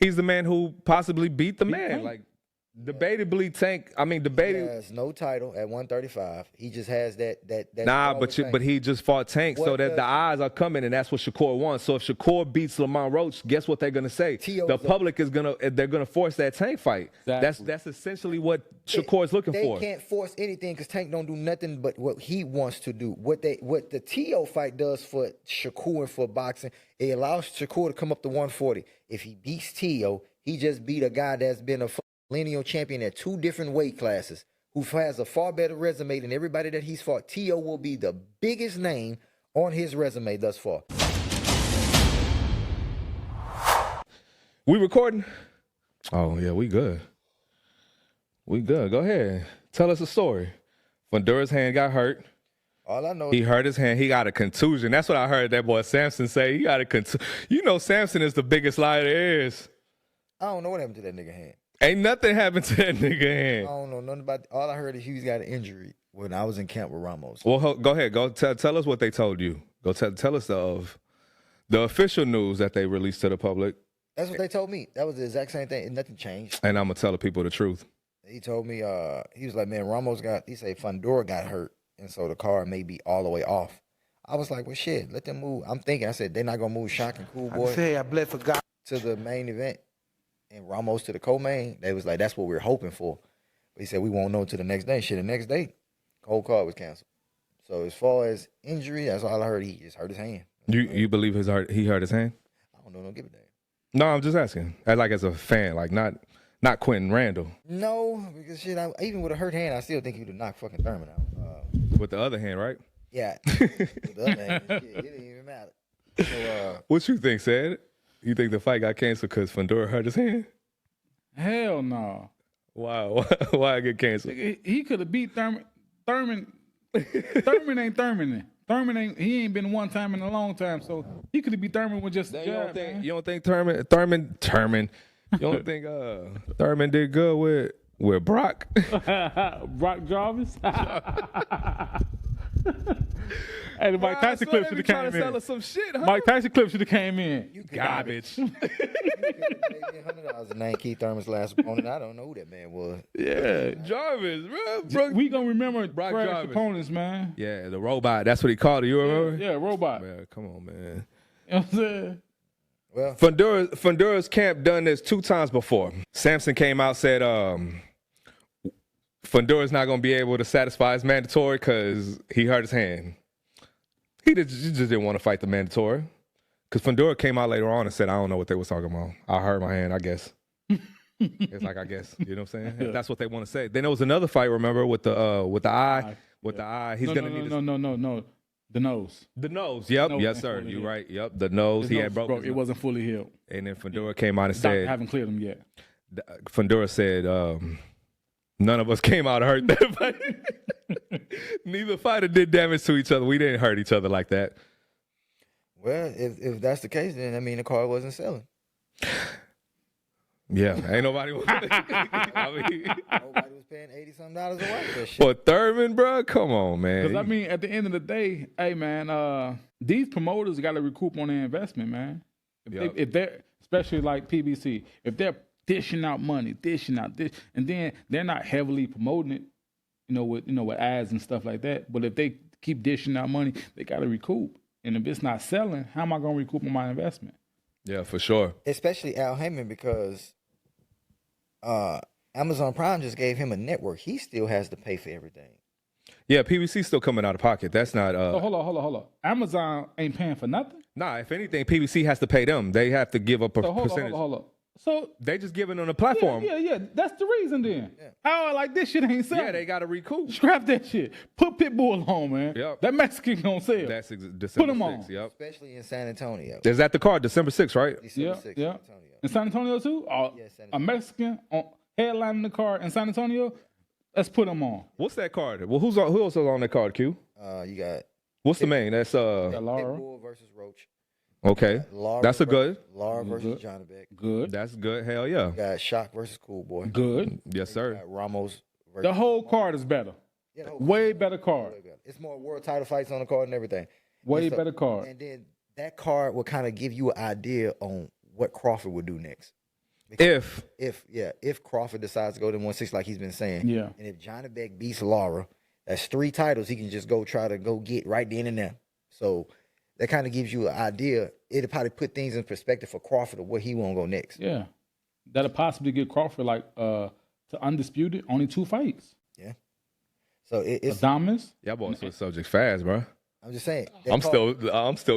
He's the man who possibly beat the man. Like, debatably, Tank. I mean, debatably. He has no title at 135. He just has that. Nah, but he just fought Tank, so that the eyes are coming, and that's what Shakur wants. So if Shakur beats Lamont Roach, guess what they're gonna say? The public is they're gonna force that Tank fight. Exactly. That's essentially what Shakur is looking for. They can't force anything because Tank don't do nothing but what he wants to do. What the TO fight does for Shakur and for boxing, it allows Shakur to come up to 140. If he beats TO, he just beat a guy that's been a lineal champion at 2 different weight classes, who has a far better resume than everybody that he's fought. T.O. will be the biggest name on his resume thus far. We recording? Oh, yeah, we good. We good. Go ahead. Tell us a story. Fundura's hand got hurt. All I know he hurt his hand. He got a contusion. That's what I heard that boy Samson say. He got a contusion. You know Samson is the biggest liar there is. I don't know what happened to that nigga hand. Ain't nothing happened to that nigga hand. I don't know nothing about all I heard is he's got an injury when I was in camp with Ramos. Well, go ahead. Go tell us what they told you. Go tell us the official news that they released to the public. That's what they told me. That was the exact same thing. And nothing changed. And I'm going to tell the people the truth. He told me, he was like, man, he said Fundura got hurt. And so the card may be all the way off. I was like, well, shit, let them move. I'm thinking, I said, they're not going to move Shock and Cool Boy to the main event. And Ramos to the co-main, they was like, that's what we were hoping for. But he said, we won't know until the next day. Shit, the next day, whole card was canceled. So as far as injury, that's all I heard. He just hurt his hand. You believe he hurt his hand? I don't know. Don't give a damn. No, I'm just asking. Like as a fan, like not Quentin Randall. No, because shit, even with a hurt hand, I still think he would have knocked fucking Thurman out. With the other hand, right? Yeah. With the other hand, shit, it didn't even matter. So, what you think, Sad? You think the fight got canceled because Fundura hurt his hand? Hell no. Wow. Why it get canceled? He could have beat Thurman. Thurman ain't Thurman. He ain't been one time in a long time, so he could have beat Thurman with just a jab. You don't think Thurman? You don't think Thurman did good with Brock? Brock Jarvis? Hey, the Mike Tyson clip should have came in. Sell us some shit, huh? Mike Tyson clip should have came in. Garbage. You could have paid me $100 to name Keith Thurman's last opponent. I don't know who that man was. Yeah, Jarvis, bro. We gonna remember Brock Jarvis opponents, man. Yeah, the robot. That's what he called it. You remember? Yeah, robot. Man, come on, man. You know what I'm saying? Well, Fundura's camp done this 2 times before. Samson came out, said Fundura's not going to be able to satisfy his mandatory because he hurt his hand. He just didn't want to fight the mandatory. Because Fundura came out later on and said, I don't know what they was talking about. I hurt my hand, I guess. It's like, I guess. You know what I'm saying? Yeah. That's what they want to say. Then there was another fight, remember, with the eye. With the eye. He's going to need No. The nose. The nose. Yep. Yes, sir. You're right. Yep. The nose. He had broken. It wasn't fully healed. And then Fundura came out and said, haven't cleared him yet. Fundura said, none of us came out hurt that fight. Neither fighter did damage to each other. We didn't hurt each other like that. Well, if that's the case, then I mean the car wasn't selling. Yeah, ain't nobody. Nobody was paying $80-something a watch for that shit. For Thurman, bro, come on, man. Because I mean, at the end of the day, hey man, these promoters got to recoup on their investment, man. If they're especially like PBC, if they're dishing out money, and then they're not heavily promoting it, with ads and stuff like that. But if they keep dishing out money, they got to recoup. And if it's not selling, how am I going to recoup on my investment? Yeah, for sure. Especially Al Heyman, because Amazon Prime just gave him a network. He still has to pay for everything. Yeah, PBC's still coming out of pocket. That's not. So hold on. Amazon ain't paying for nothing? Nah, if anything, PBC has to pay them. They have to give up a percentage. Hold on. So they just giving them a platform. Yeah. That's the reason then. Yeah. How like this shit ain't selling. Yeah, they got to recoup. Scrap that shit. Put Pitbull on, man. Yep. That Mexican gonna sell. That's December Put him 6th, on. Yep. Especially in San Antonio. Is that the card? December 6th, right? December 6th, yeah. San Antonio. In San Antonio too? Yeah, San Antonio. A Mexican headlining the card in San Antonio? Let's put him on. What's that card? Well, who else is on that card, Q? You got. What's the main? That's Pitbull versus Roach. Okay, that's a good. Lara versus Johnny Beck. Good. That's good. Hell yeah. You got Shock versus Cool Boy. Good. Yes, sir. You got Ramos. The whole card is better. Yeah, way better card. It's more world title fights on the card and everything. Way better card. And then that card will kind of give you an idea on what Crawford would do next. If Crawford decides to go to 160 like he's been saying, yeah, and if Johnny Beck beats Lara, that's 3 titles he can just go try to go get right then and there. So that kind of gives you an idea. It'll probably put things in perspective for Crawford of where he won't go next. Yeah, that'll possibly get Crawford to undisputed, only 2 fights. Yeah. So it's Adamas. Y'all boys switch subjects fast, bro. I'm just saying. I'm still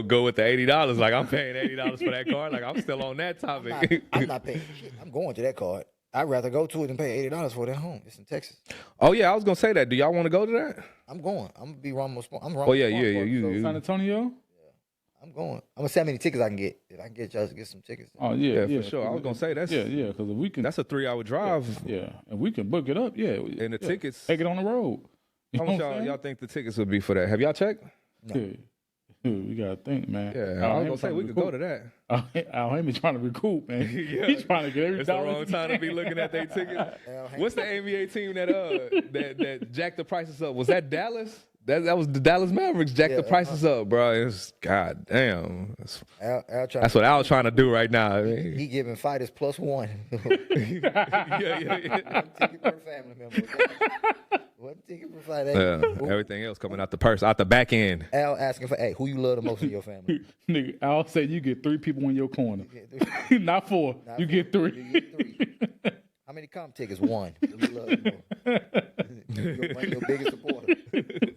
good with the $80. Like I'm paying $80 for that card. Like I'm still on that topic. I'm not paying shit. I'm going to that card. I'd rather go to it than pay $80 for it at home. It's in Texas. Oh yeah, I was gonna say that. Do y'all want to go to that? I'm going. I'm gonna be Ramos. I'm Ramos. Oh yeah. You. San Antonio. I'm going. I'm gonna see how many tickets I can get. If I can get y'all to get some tickets. Oh yeah, for sure. I was gonna say that's because if we can, that's a 3-hour drive. Yeah, and we can book it up. Yeah, and the tickets, take it on the road. How much y'all think the tickets would be for that? Have y'all checked? No. Yeah. We gotta think, man. Yeah, I was gonna say we could go to that. Al Heyman trying to recoup, man. He's trying to get every dollar. It's the wrong time to be looking at their tickets. What's the NBA team that jacked the prices up? Was that Dallas? That was the Dallas Mavericks jacked the prices up, bro. It's god damn. That's what Al's trying to do right now. He giving fighters +1. yeah. Ticket per family member. One ticket per fight. Everything else coming out the purse, out the back end. Al asking for, who you love the most in your family? Nigga, Al said you get 3 people in your corner. Not 4. You get 3. You get 3. How many comp tickets? 1. Who you love the most? Your biggest supporter.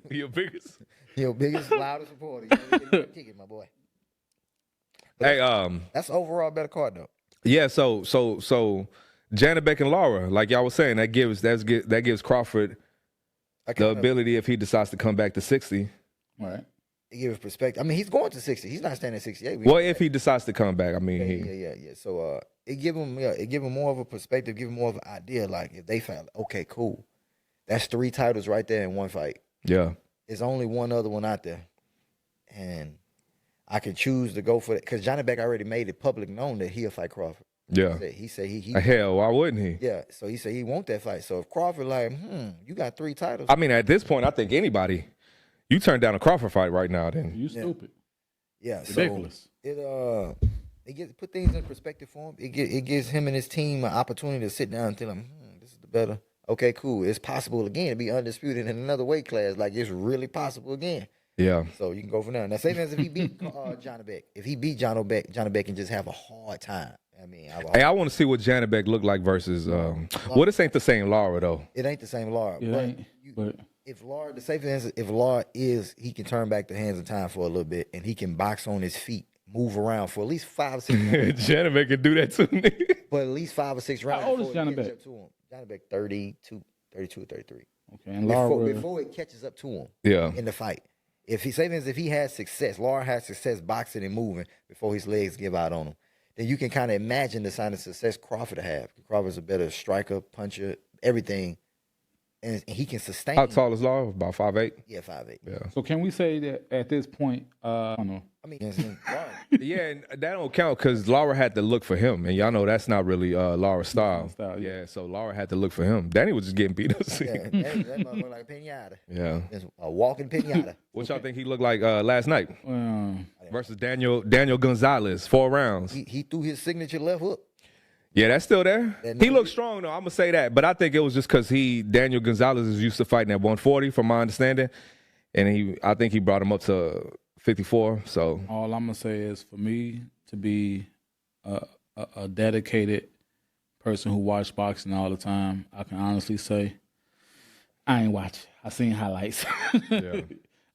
Your biggest, loudest supporter. You get a ticket, my boy. But that's overall better card though. Yeah. So Janet Beck and Lara, like y'all was saying, that gives Crawford the ability if he decides to come back to 60. Right. It gives perspective. I mean, he's going to 60. He's not standing at 68. Well, if he decides to come back, I mean, yeah. So it give him more of a perspective, give him more of an idea. Like if they felt, okay, cool, that's 3 titles right there in one fight. Yeah. There's only one other one out there, and I can choose to go for it because Johnny Beck already made it public known that he'll fight Crawford. Yeah. He said he hell, why wouldn't he? Yeah. So he said he want that fight. So if Crawford you got 3 titles. I mean, at this point, I think anybody, you turn down a Crawford fight right now, then you stupid. Yeah. Ridiculous. So it put things in perspective for him. It gives him and his team an opportunity to sit down and tell him, this is the better. Okay, cool. It's possible again to be undisputed in another weight class. Like it's really possible again. Yeah. So you can go from there. Now, same as if he beat Johnny Beck. If he beat Johnny Beck can just have a hard time. I mean, I want to see what Janet Beck look like versus. Well, this ain't the same Lara though. It ain't the same Lara. But if Lara, the safe answer, if Lara he can turn back the hands of time for a little bit, and he can box on his feet, move around for at least 5 or 6 rounds. Janet Beck can do that too. But at least 5 or 6 rounds. How old is Janet Beck? Janet Beck 32 or 33. Okay, and Lara before it catches up to him. Yeah. In the fight. If he has success, Lara has success boxing and moving before his legs give out on him, then you can kind of imagine the sign of success Crawford to have. Crawford's a better striker, puncher, everything, and he can sustain. How tall is Lara? About 5'8"? Yeah, 5'8". Yeah. So can we say that at this point, I don't know. I mean, yeah, and that don't count because Lara had to look for him, and y'all know that's not really Lara's style. Yeah, so Lara had to look for him. Danny was just getting beat up. That motherfucker like a pinata. Yeah, it's a walking pinata. What y'all think he looked like last night versus Daniel Gonzalez? 4 rounds. He threw his signature left hook. Yeah, that's still there. He looked strong though. I'm gonna say that, but I think it was just because Daniel Gonzalez is used to fighting at 140, from my understanding, and I think he brought him up to 54. So all I'm gonna say is for me to be a dedicated person who watch boxing all the time, I can honestly say I ain't watch. I seen highlights. Yeah.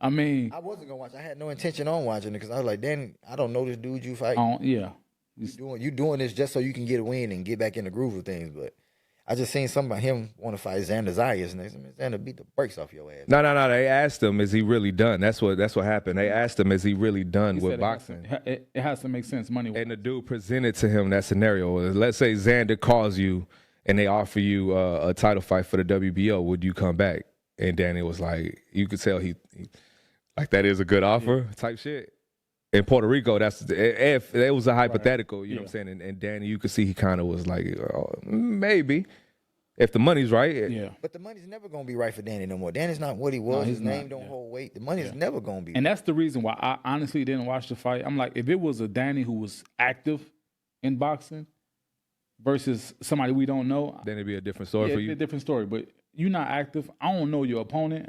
I mean, I wasn't gonna watch. I had no intention on watching it because I was like, Danny, I don't know this dude you fight. Yeah. You doing this just so you can get a win and get back in the groove of things, but I just seen something about him want to fight Xander Zayas next. Xander beat the brakes off your ass. No. They asked him, "Is he really done?" That's what happened. They asked him, "Is he really done with boxing?" It has to make sense money. And the dude presented to him that scenario. Let's say Xander calls you and they offer you a title fight for the WBO. Would you come back? And Danny was like, you could tell he like that is a good offer type shit. In Puerto Rico, if it was a hypothetical, you know what I'm saying? And Danny, you could see he kind of was like, maybe, if the money's right. Yeah. But the money's never going to be right for Danny no more. Danny's not what he was. His name don't hold weight. The money's never going to be. And that's the reason why I honestly didn't watch the fight. I'm like, if it was a Danny who was active in boxing, versus somebody we don't know, then it'd be a different story for it'd you. be a different story. But you're not active. I don't know your opponent.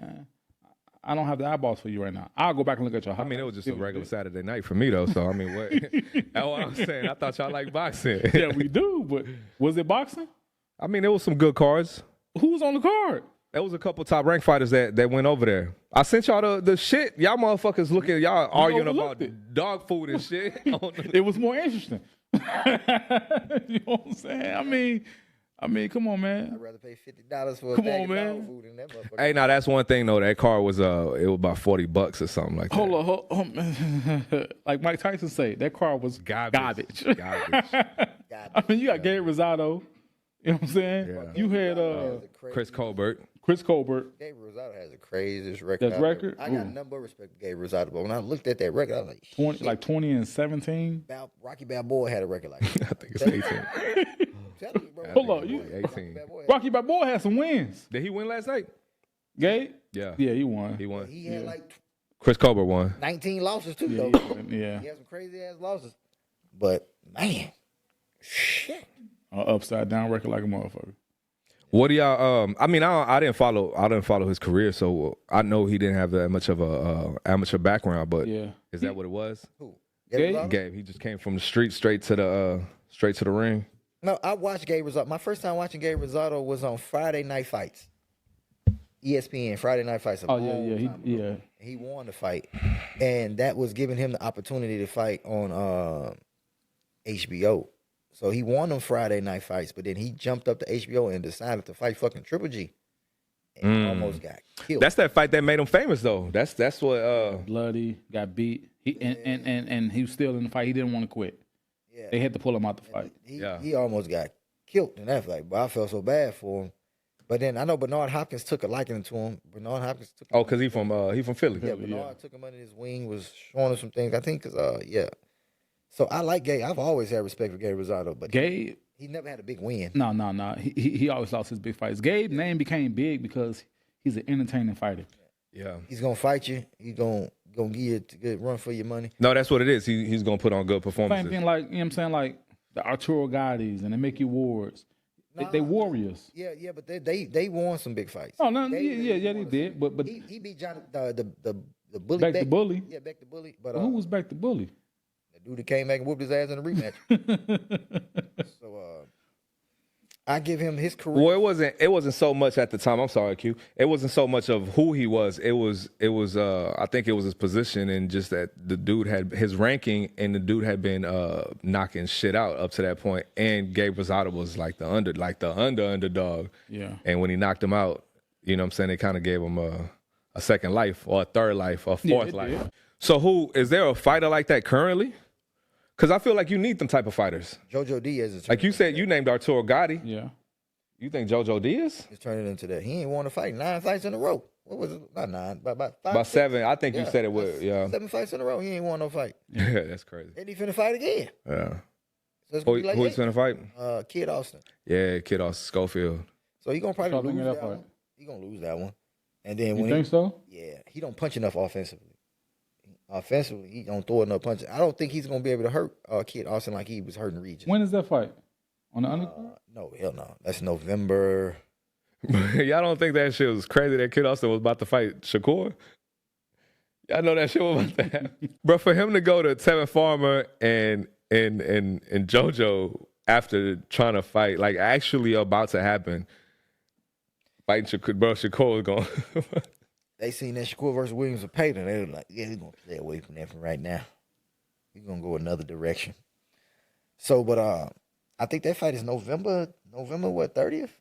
I don't have the eyeballs for you right now. I'll go back and look at your highlights. I mean, it was just a regular Saturday night for me, though. So, I mean, what? That's what I'm saying. I thought y'all liked boxing. Yeah, we do. But was it boxing? I mean, there was some good cards. Who was on the card? There was a couple top ranked fighters that went over there. I sent y'all the shit. Y'all motherfuckers looking, y'all arguing about dog food and shit. It was more interesting. You know what I'm saying? I mean, come on, man. I'd rather pay $50 for a bag of dog food than that motherfucker. Hey, now that's one thing though. That car was it was about $40 or something like that. Hold on. Like Mike Tyson say, that car was garbage. I mean, you got Gabe Rosado. You know what I'm saying? Yeah. You had Chris Colbert. Gabe Rosado has the craziest record. That record? I got nothing but respect for Gabe Rosado, but when I looked at that record, I was like, 20 and 17. Rocky Balboa had a record like that. I think it's 18. Hold on, 18. Rocky Balboa had some wins. Did he win last night? Gabe? Yeah. Yeah, he won. He won. He had like Chris Colbert won. 19 losses too, though. Yeah. He had some crazy ass losses. But man, shit. Upside down record like a motherfucker. What do y'all? I mean, I didn't follow his career, so I know he didn't have that much of a amateur background. But is that what it was? Who? Gabe. He just came from the street straight to the ring. No, I watched Gabe Rosado. My first time watching Gabe Rosado was on Friday Night Fights. ESPN Friday Night Fights. He won the fight, and that was giving him the opportunity to fight on HBO. So he won them Friday Night Fights, but then he jumped up to HBO and decided to fight fucking Triple G, and almost got killed. That's that fight that made him famous, though. That's what. Bloody, got beat. And he was still in the fight. He didn't want to quit. Yeah. They had to pull him out the fight. He almost got killed in that fight, but I felt so bad for him. But then I know Bernard Hopkins took a liking to him. Because he from Philly. Yeah, Bernard took him under his wing, was showing him some things. I think, So I like Gabe. I've always had respect for Gabe Rosado, but Gabe, he never had a big win. No. He always lost his big fights. Gabe's name became big because he's an entertaining fighter. Yeah, he's gonna fight you. He's gonna give you a good run for your money. No, that's what it is. He's gonna put on good performances. Same thing, like, you know what I'm saying, like the Arturo Gottis and the Mickey Wards. They warriors. Yeah, but they won some big fights. Oh no, they did. But he beat John the bully. Back the bully. Yeah, back the bully. But who was back the bully? The dude that came back and whooped his ass in the rematch. So I give him his career. Well, it wasn't so much at the time. I'm sorry, Q. It wasn't so much of who he was. It was I think it was his position and just that the dude had his ranking and the dude had been knocking shit out up to that point. And Gabe Rosado was like the underdog. Yeah. And when he knocked him out, you know what I'm saying, they kind of gave him a second life or a third life or a fourth life. Did. So is there a fighter like that currently? Because I feel like you need them type of fighters. Jojo Diaz is like you said, you named Arturo Gotti. Yeah. You think Jojo Diaz? He's turning into that. He ain't won a fight. 9 fights in a row. What was it? Not 9, but about 5. About 7. I think you said it was. Yeah. 7 fights in a row. He ain't won no fight. Yeah, that's crazy. And he finna fight again. Yeah. So it's gonna be like who's finna fight? Kid Austin. Yeah, Kid Austin Schofield. So he gonna probably lose that one. He gonna lose that one. And then you think so? Yeah. He don't punch enough offensively. Offensively, he don't throw enough punches. I don't think he's gonna be able to hurt Kid Austin like he was hurting Regis. When is that fight? On the undercard? No, hell no. That's November. Y'all don't think that shit was crazy that Kid Austin was about to fight Shakur? Y'all know that shit was about to happen. Bro, for him to go to Tevin Farmer and Jojo after trying to fight, like actually about to happen, fighting Shakur, bro, Shakur was going. They seen that Shakur versus Williams of Payton. They were like, yeah, we're going to stay away from that for right now. We're going to go another direction. So, but I think that fight is November what, 30th?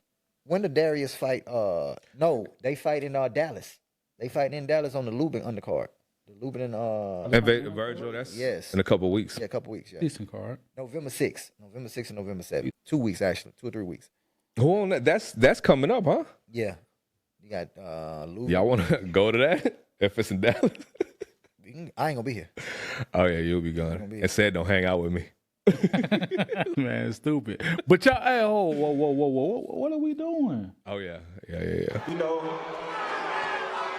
When did Darius fight? No, they fight in Dallas. They fight in Dallas on the Luben undercard. The Luben and Virgil, that's yes. in a couple of weeks. Yeah, a couple of weeks, yeah. Decent card. November 6th and November 7th. 2 weeks, actually. 2 or 3 weeks. Who on that? That's coming up, huh? Yeah. You got Luben. Y'all want to go to that if it's in Dallas? I ain't gonna be here. Oh yeah, you'll be gone. And said, don't hang out with me. Man, stupid. But y'all, hey, whoa, what are we doing? Oh yeah. You know,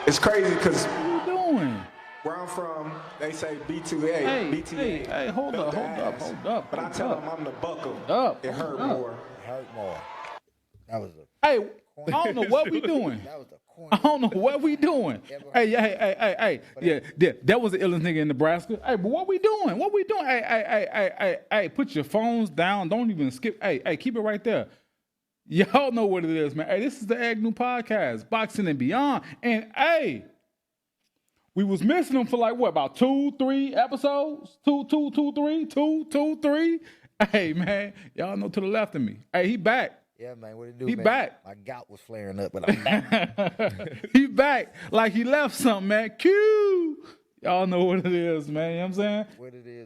it's crazy because what are we doing? Where I'm from, they say B2A, BTA. Hey, hold up. But I tell them I'm the buckle. It hurt more. It hurt more. That was the. Hey, I don't know what we doing. That was the corny. I don't know what we doing. Hey, yeah, that was the illest nigga in Nebraska. Hey, but what we doing? What we doing? Hey, put your phones down. Don't even skip. Hey, keep it right there. Y'all know what it is, man. Hey, this is the Agnew Podcast, Boxing and Beyond. And hey, we was missing them for like what, about 2-3 episodes? Two, three. Hey, man, y'all know to the left of me. Hey, he back. Yeah, man, what it do, He man? back. My gout was flaring up, but I'm back. He back like he left something, man. Q. Y'all know what it is, man. You know what I'm saying?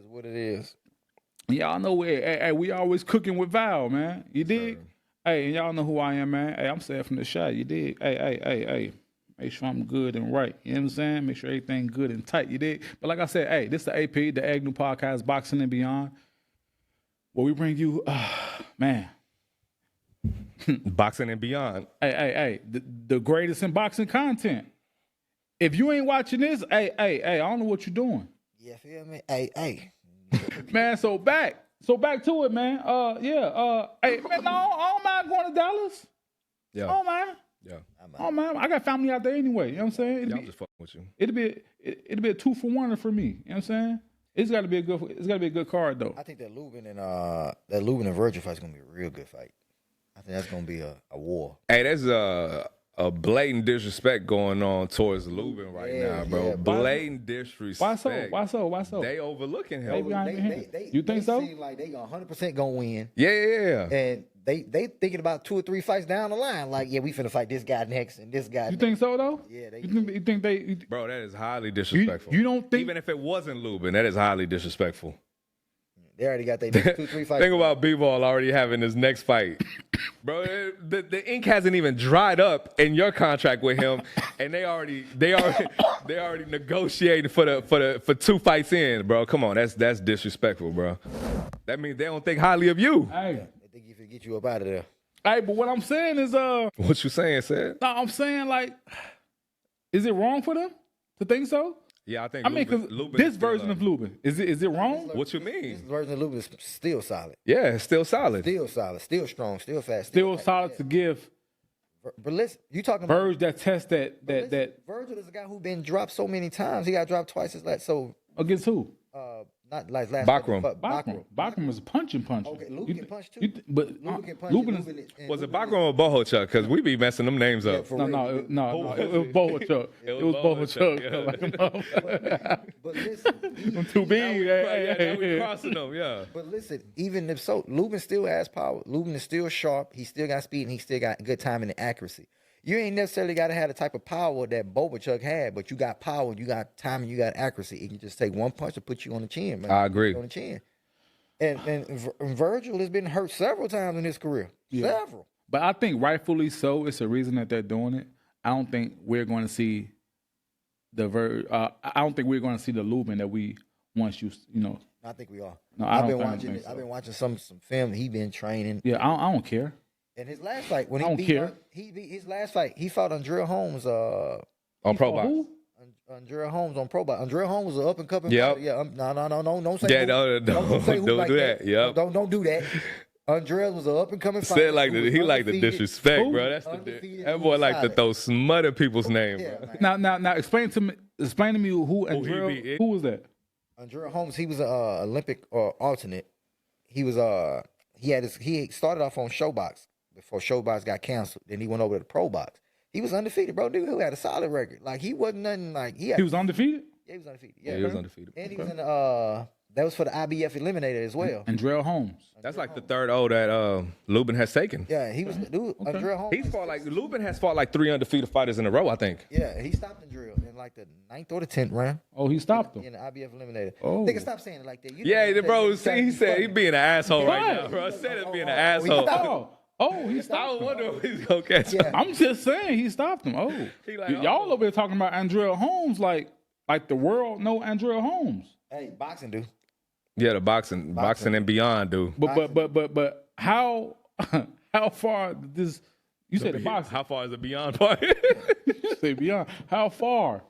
What it is. Y'all know we always cooking with Val, man. You dig? Sure. Hey, and y'all know who I am, man. Hey, I'm saying from the shot, you dig? Hey. Make sure I'm good and right. You know what I'm saying? Make sure everything good and tight, you dig? But like I said, hey, this is the AP, the Agnew Podcast, Boxing and Beyond. Where we bring you, man. Boxing and Beyond. Hey, the greatest in boxing content. If you ain't watching this, hey, I don't know what you're doing. Yeah, feel me? Hey. Man, so back to it, man. Hey, man, no, I don't mind going to Dallas. Yeah. Oh, man. Yeah. Oh, man, I got family out there anyway. You know what I'm saying? I'm just fucking with you. It'll be a 2-for-1 for me. You know what I'm saying? It's got to be a good card though. I think that Luben and Virgil fight's gonna be a real good fight. I think that's gonna be a war. Hey, there's a blatant disrespect going on towards Luben right now, bro. Yeah, blatant disrespect. Why so? They overlooking him. You think so? They seem like they 100% gonna win. Yeah. And they thinking about 2 or 3 fights down the line. Like, yeah, we finna fight this guy next and this guy. You think so though? Yeah. You think they? Bro, that is highly disrespectful. You don't think? Even if it wasn't Luben, that is highly disrespectful. They already got their 2-3 fights. Think about B-Ball already having his next fight. Bro, the ink hasn't even dried up in your contract with him, and they already negotiating for 2 fights in, bro. Come on, that's disrespectful, bro. That means they don't think highly of you. Hey, They think he finna get you up out of there. hey, but what I'm saying is, What you saying, Sid? no, I'm saying like, is it wrong for them to think so? Yeah, I think. I mean, because this version of Luben, is it wrong? What you This mean? version of Luben is still solid. Yeah, it's still solid. Still solid. Still strong. Still fast. Still solid to give But listen, you talking about Verge that test that Virgil is a guy who been dropped so many times. He got dropped twice as last. So against who? not like last. Bachram. But Bachram was a punch. Okay, Luben can punch too. But Luben can punch. Luben and is, Was it Bachram or Bohochuk? Because we be messing them names up. for no, real. no, it was Bohochuk. It was Bohochuk. But listen, I'm too big. Yeah, we crossing them, yeah. but listen, even if so, Luben still has power. Luben is still sharp. He still got speed and he still got good timing and accuracy. You ain't necessarily got to have the type of power that Bohochuk had, but you got power, you got timing, you got accuracy. It can just take one punch to put you on the chin, man. I agree. On the chin. And Virgil has been hurt several times in his career. Yeah. Several. But I think rightfully so. It's a reason that they're doing it. I don't think we're going to see I don't think we're going to see the Luben that we once used. I think we are. No, I've don't been think so. I've been watching some film. He been training. Yeah, I don't care. And his last fight, when I don't care. He beat his last fight. He fought Andrea Holmes. On Pro Box. Who? Andrea Holmes on Pro Box. Andrea Holmes was an up and coming. Yep. fighter. Yeah. No. Don't say. Yeah, who. don't say who do like that. Yep. Don't do that. Andrea was an up and coming fighter. Said like he like the disrespect, Who? bro. That's Undefeated, that boy like to solid. throw smut at people's name, Yeah, bro. man. Now explain to me who Andrea. beat. Who was that? Andrea Holmes. He was an Olympic alternate. He was he started off on Showbox before Showbox got canceled. Then he went over to the Pro Box. He was undefeated, bro. Dude who had a solid record. Like he wasn't nothing like He was undefeated. Yeah, he was undefeated. Yeah, he was undefeated. And he was in that was for the IBF Eliminator as well. Andrea Holmes. That's like the third O that Luben has taken. Yeah, he was dude. Andrea Holmes. Luben has fought like 3 undefeated fighters in a row, I think. Yeah, he stopped Andrea in like the 9th or the 10th round. Oh, he stopped him. In the IBF Eliminator. Oh. Nigga, stop saying it like that. You Yeah, know bro. you See, gotta he be said he funny. being an asshole right Right. now, bro. I said it being an Oh, asshole. He I stopped him. wonder if he's gonna catch Yeah. him. I'm just saying he stopped him. Oh, He like, y'all over here talking about Andrea Holmes like the world know Andrea Holmes. Hey, boxing, dude. Yeah, the boxing and beyond, dude. But how far did this? You said the boxing. How far is the beyond part? You say beyond. How far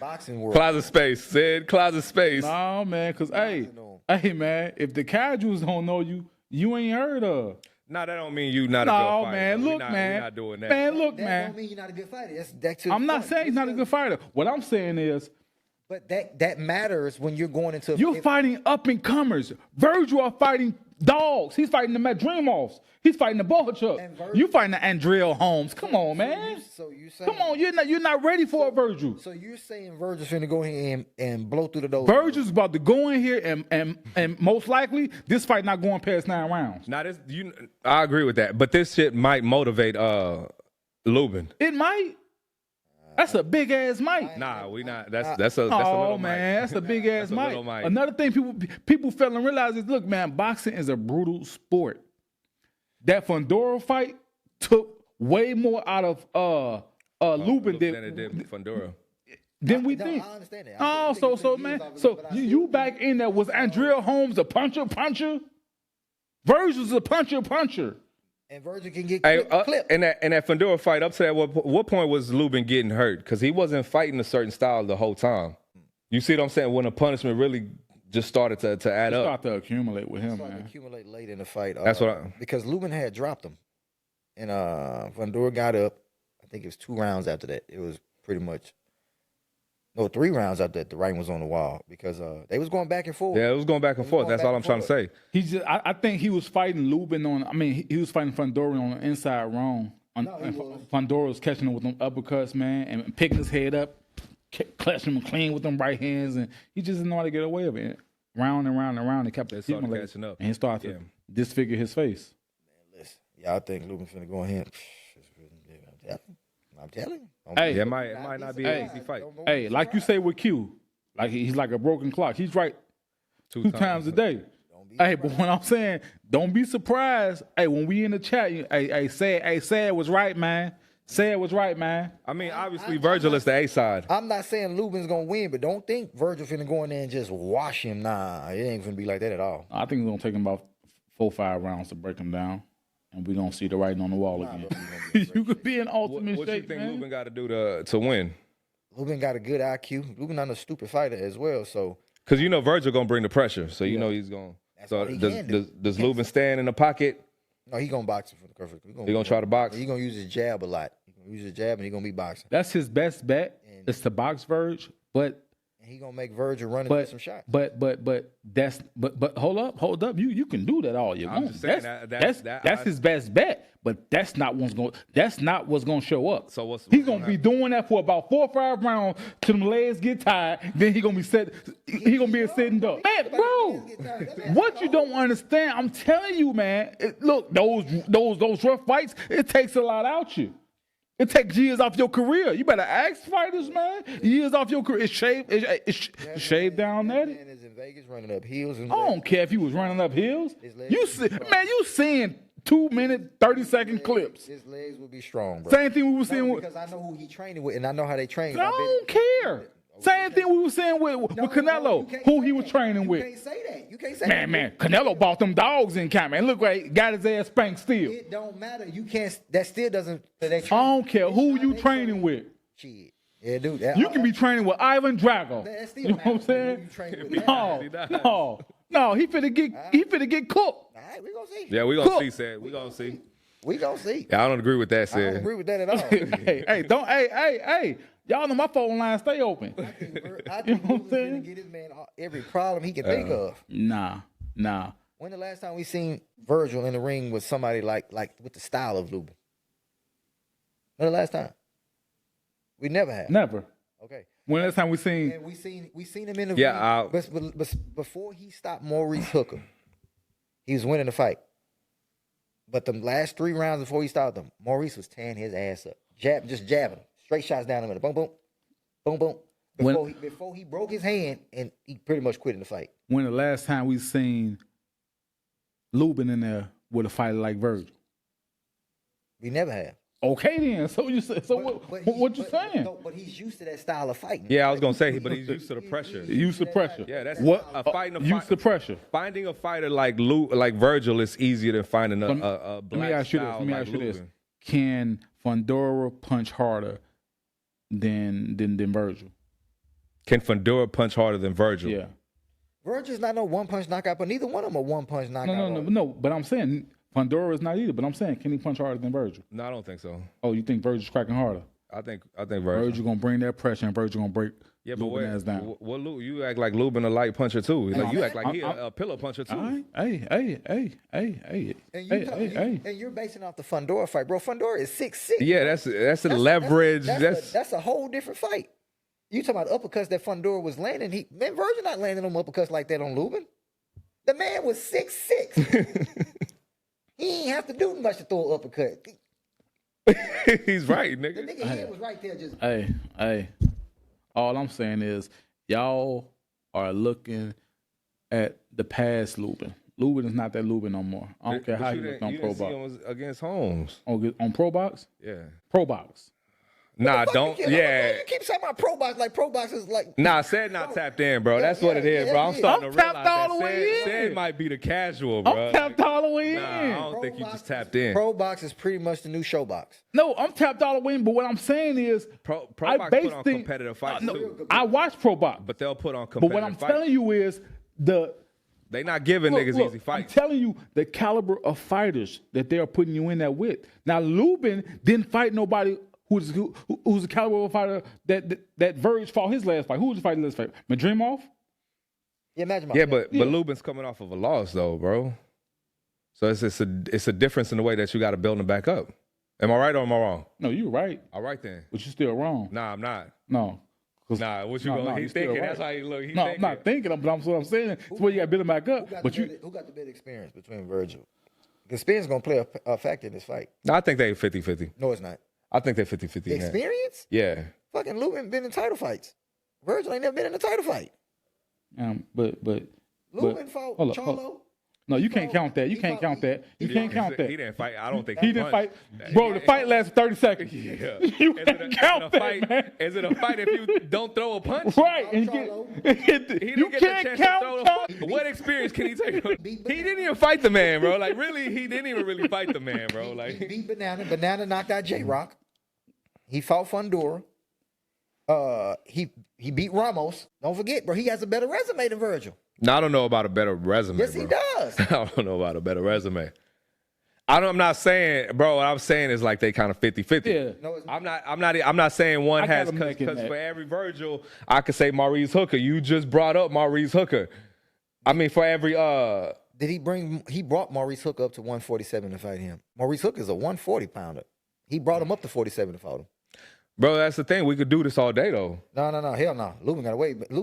Boxing world. Closet space. Said closet space. No, man, because, hey, man, if the casuals don't know you, you ain't heard of. Nah, that don't mean you not a good fighter. No, man, look, man. We're not doing that. Man, look, That man. don't mean you're not a good fighter. I'm not saying he's not a good fighter. What I'm saying is, But that matters when you're going into. you're fighting up and comers. Virgil are fighting dogs. He's fighting the Madrimos. He's fighting the Bohachuk. You fighting the Andrell Holmes. Come on, man. So you saying? Come on, you're not ready for it, Virgil. So you're saying Virgil's finna go in and blow through the door? Virgil's about to go in here and most likely this fight not going past 9 rounds. Now I agree with that, but this shit might motivate Luben. It might. That's a big ass mic. Nah, we not. That's a little man, that's a big ass mic. mic. Another thing people fail to realize is, look, man, boxing is a brutal sport. That Fundora fight took way more out of Luben than it did with Fundora. than we think. I understand that. Oh, so man, so you back in there, was Andrell Holmes a puncher? Virgil's a puncher. And Virgil can get Hey, clipped. in that Fundora fight, up to that, what point was Luben getting hurt? Because he wasn't fighting a certain style the whole time. You see what I'm saying? When the punishment really just started to add up. Start to accumulate with him, Started to man. accumulate late in the fight. That's because Luben had dropped him, and Fundora got up. I think it was 2 rounds after that. It was pretty much 3 rounds after that. The writing was on the wall because they was going back and forth. Yeah, it was going back and forth. That's all I'm trying to say. I think he was fighting Luben on. I mean, he was fighting Fundora on the inside wrong. Fundora was catching him with them uppercuts, man, and picking his head up, clutching him clean with them right hands, and he just didn't know how to get away with it. Round and round and round, he kept catching up, and he started to disfigure his face. Man, listen, I think Luben finna go ahead. I'm telling you. Hey, it might not be an easy fight. Hey, like you say with Q, like he's like a broken clock. He's right two times a day. Hey, but what I'm saying, don't be surprised. Hey, when we in the chat, Sad was right, man. Sad was right, man. I mean, obviously, Virgil is the A side. I'm not saying Luben's gonna win, but don't think Virgil finna go in there and just wash him. Nah, it ain't finna be like that at all. I think it's gonna take him about 4-5 rounds to break him down, and we're gonna see the writing on the wall again. You could be in ultimate What shape, you think man. Luben got to do to win? Luben got a good IQ. Luben not a stupid fighter as well, so. Because you know Virgil gonna bring the pressure, so you know he's gonna. So does Luben stand in the pocket? No, he gonna box for the Crawford. He gonna try to box. He gonna use his jab a lot. He gonna use his jab, and he gonna be boxing. That's his best bet. It's to box Virg, but he gonna make Virgil run and get some shots. But hold up. You can do that all you want. I'm just saying that's his best bet. But that's not what's gonna show up. So he's gonna be doing that for about 4 or 5 rounds till them legs get tired. Then he gonna be a sitting duck. Man, bro, what you don't understand? I'm telling you, man. Look, those rough fights, it takes a lot out you. It takes years off your career. You better ask fighters, man. Years off your career. It's shaved down there. Man is in Vegas running up hills. I don't care if he was running up hills. You seeing 2-minute, 30-second clips. His legs will be strong, bro. Same thing we were seeing with. Because I know who he training with, and I know how they train. I don't care. Same thing we were saying with Canelo, who he was training with. You can't say that. You can't say that. Man, Canelo bought them dogs in camp, man. Look, right, got his ass spanked still. It don't matter. You can't. That still doesn't. I don't care who you training with. Shit. Yeah, dude. You can be training with Ivan Drago. You know what I'm saying? No, he finna get cooked. All right, we gonna see. Yeah, we gonna see, Sad. We gonna see. We gonna see. Yeah, I don't agree with that, Sad. I don't agree with that at all. hey. Y'all know my phone line stay open. I think Luben's gonna get this man every problem he can think of. Nah. When the last time we seen Virgil in the ring with somebody like with the style of Luben? When the last time? We never have. Never. Okay. When the last time we seen? And we seen him in the ring. But before he stopped Maurice Hooker, he was winning the fight. But the last 3 rounds before he stopped him, Maurice was tearing his ass up. Just jabbing him. Straight shots down the middle. Boom, boom. Boom, boom. Before he broke his hand, and he pretty much quit in the fight. When the last time we seen Luben in there with a fighter like Virgil? We never have. Okay then. So you say, what you saying? No, but he's used to that style of fighting. Yeah, I was gonna say, but he's used to the pressure. Used to pressure. Yeah, that's what used to pressure. Finding a fighter like Virgil is easier than finding a black Let me ask you this. Can Fundora punch harder than Virgil? Can Fundora punch harder than Virgil? Yeah. Virgil's not no one-punch knockout, but neither one of them a one-punch knockout. No. But I'm saying Fundora is not either. But I'm saying, can he punch harder than Virgil? No, I don't think so. Oh, you think Virgil's cracking harder? I think Virgil. Virgil gonna bring that pressure, and Virgil gonna break. Yeah, but ass down. you act like Luben a light puncher too. Like, you act like he a pillow puncher too. Hey. And you're basing off the Fundora fight, bro. Fundora is 6'6". Yeah, that's a leverage. That's a whole different fight. You talking about uppercuts that Fundora was landing? Virgil not landing them uppercuts like that on Luben. The man was 6'6". He ain't have to do much to throw an uppercut. He's right, nigga. The nigga head was right there. Just Hey. All I'm saying is, y'all are looking at the past Luben. Luben is not that Luben no more. I don't care how he looked on Pro Box. You was against Holmes. On Pro Box? Yeah. Pro Box. Nah, don't. Yeah. You keep talking about Pro Box like Pro Box is like. Nah, said not tapped in, bro. That's what it is, bro. I'm starting to tapped realize all that the way said in. might be the casual, bro. I'm tapped all the way in. Nah, I don't think you just tapped in. Pro Box is pretty much the new show box. No, I'm tapped all the way in. But what I'm saying is, Pro I Box based put on things- competitive fights too. I watch Pro Box. But they'll put on But competitive what I'm fights. telling you is They not giving niggas easy I'm fights. telling you the caliber of fighters that they are putting you in there with. Now, Luben didn't fight nobody who's the caliber of fighter that Verge fought his last fight. Who was fighting last fight? Madrimov? Yeah, imagine. But Luben's coming off of a loss though, bro. So it's a difference in the way that you got to build him back up. Am I right or am I wrong? No, you're right. All right then. But you're still wrong. Nah, I'm not. No. Nah, what you going? He's thinking. Right. That's how he look. He No, thinking. I'm not thinking. But what I'm saying. It's where you got to build him back up. Who got the better experience between Virgil? The experience is gonna play a factor in this fight. No, I think they 50-50. No, it's not. I think they're 50-50. The experience? Yeah. Fucking Luben been in title fights. Virgil ain't never been in a title fight. But Luben fought Charlo. No, you can't count that. You can't count that. You can't count that. He didn't fight. I don't think He didn't fight. Bro, the fight lasted 30 seconds. Yeah. You can't count that, man. Is it a fight if you don't throw a punch? Right. And you Get can't the chance to throw count. the punch. What experience can he take? He didn't even fight the man, bro. Like, really, he didn't even really fight the man, bro. Like, He beat Banana. Banana knocked out J-Rock. He fought Fundora. He beat Ramos. Don't forget, bro, he has a better resume than Virgil. no, I don't know about a better resume. Yes, bro. he does. I don't know about a better resume. I'm not saying, bro. What I'm saying is like they kind of 50-50. Yeah. No, it's I'm not saying one I has gotta make it because that. for every Virgil, I could say Maurice Hooker. You just brought up Maurice Hooker. I mean, for every he brought Maurice Hooker up to 147 to fight him. Maurice Hooker is a 140 pounder. He brought him up to 47 to fight him. bro. That's the thing. We could do this all day though. No, hell no. Luben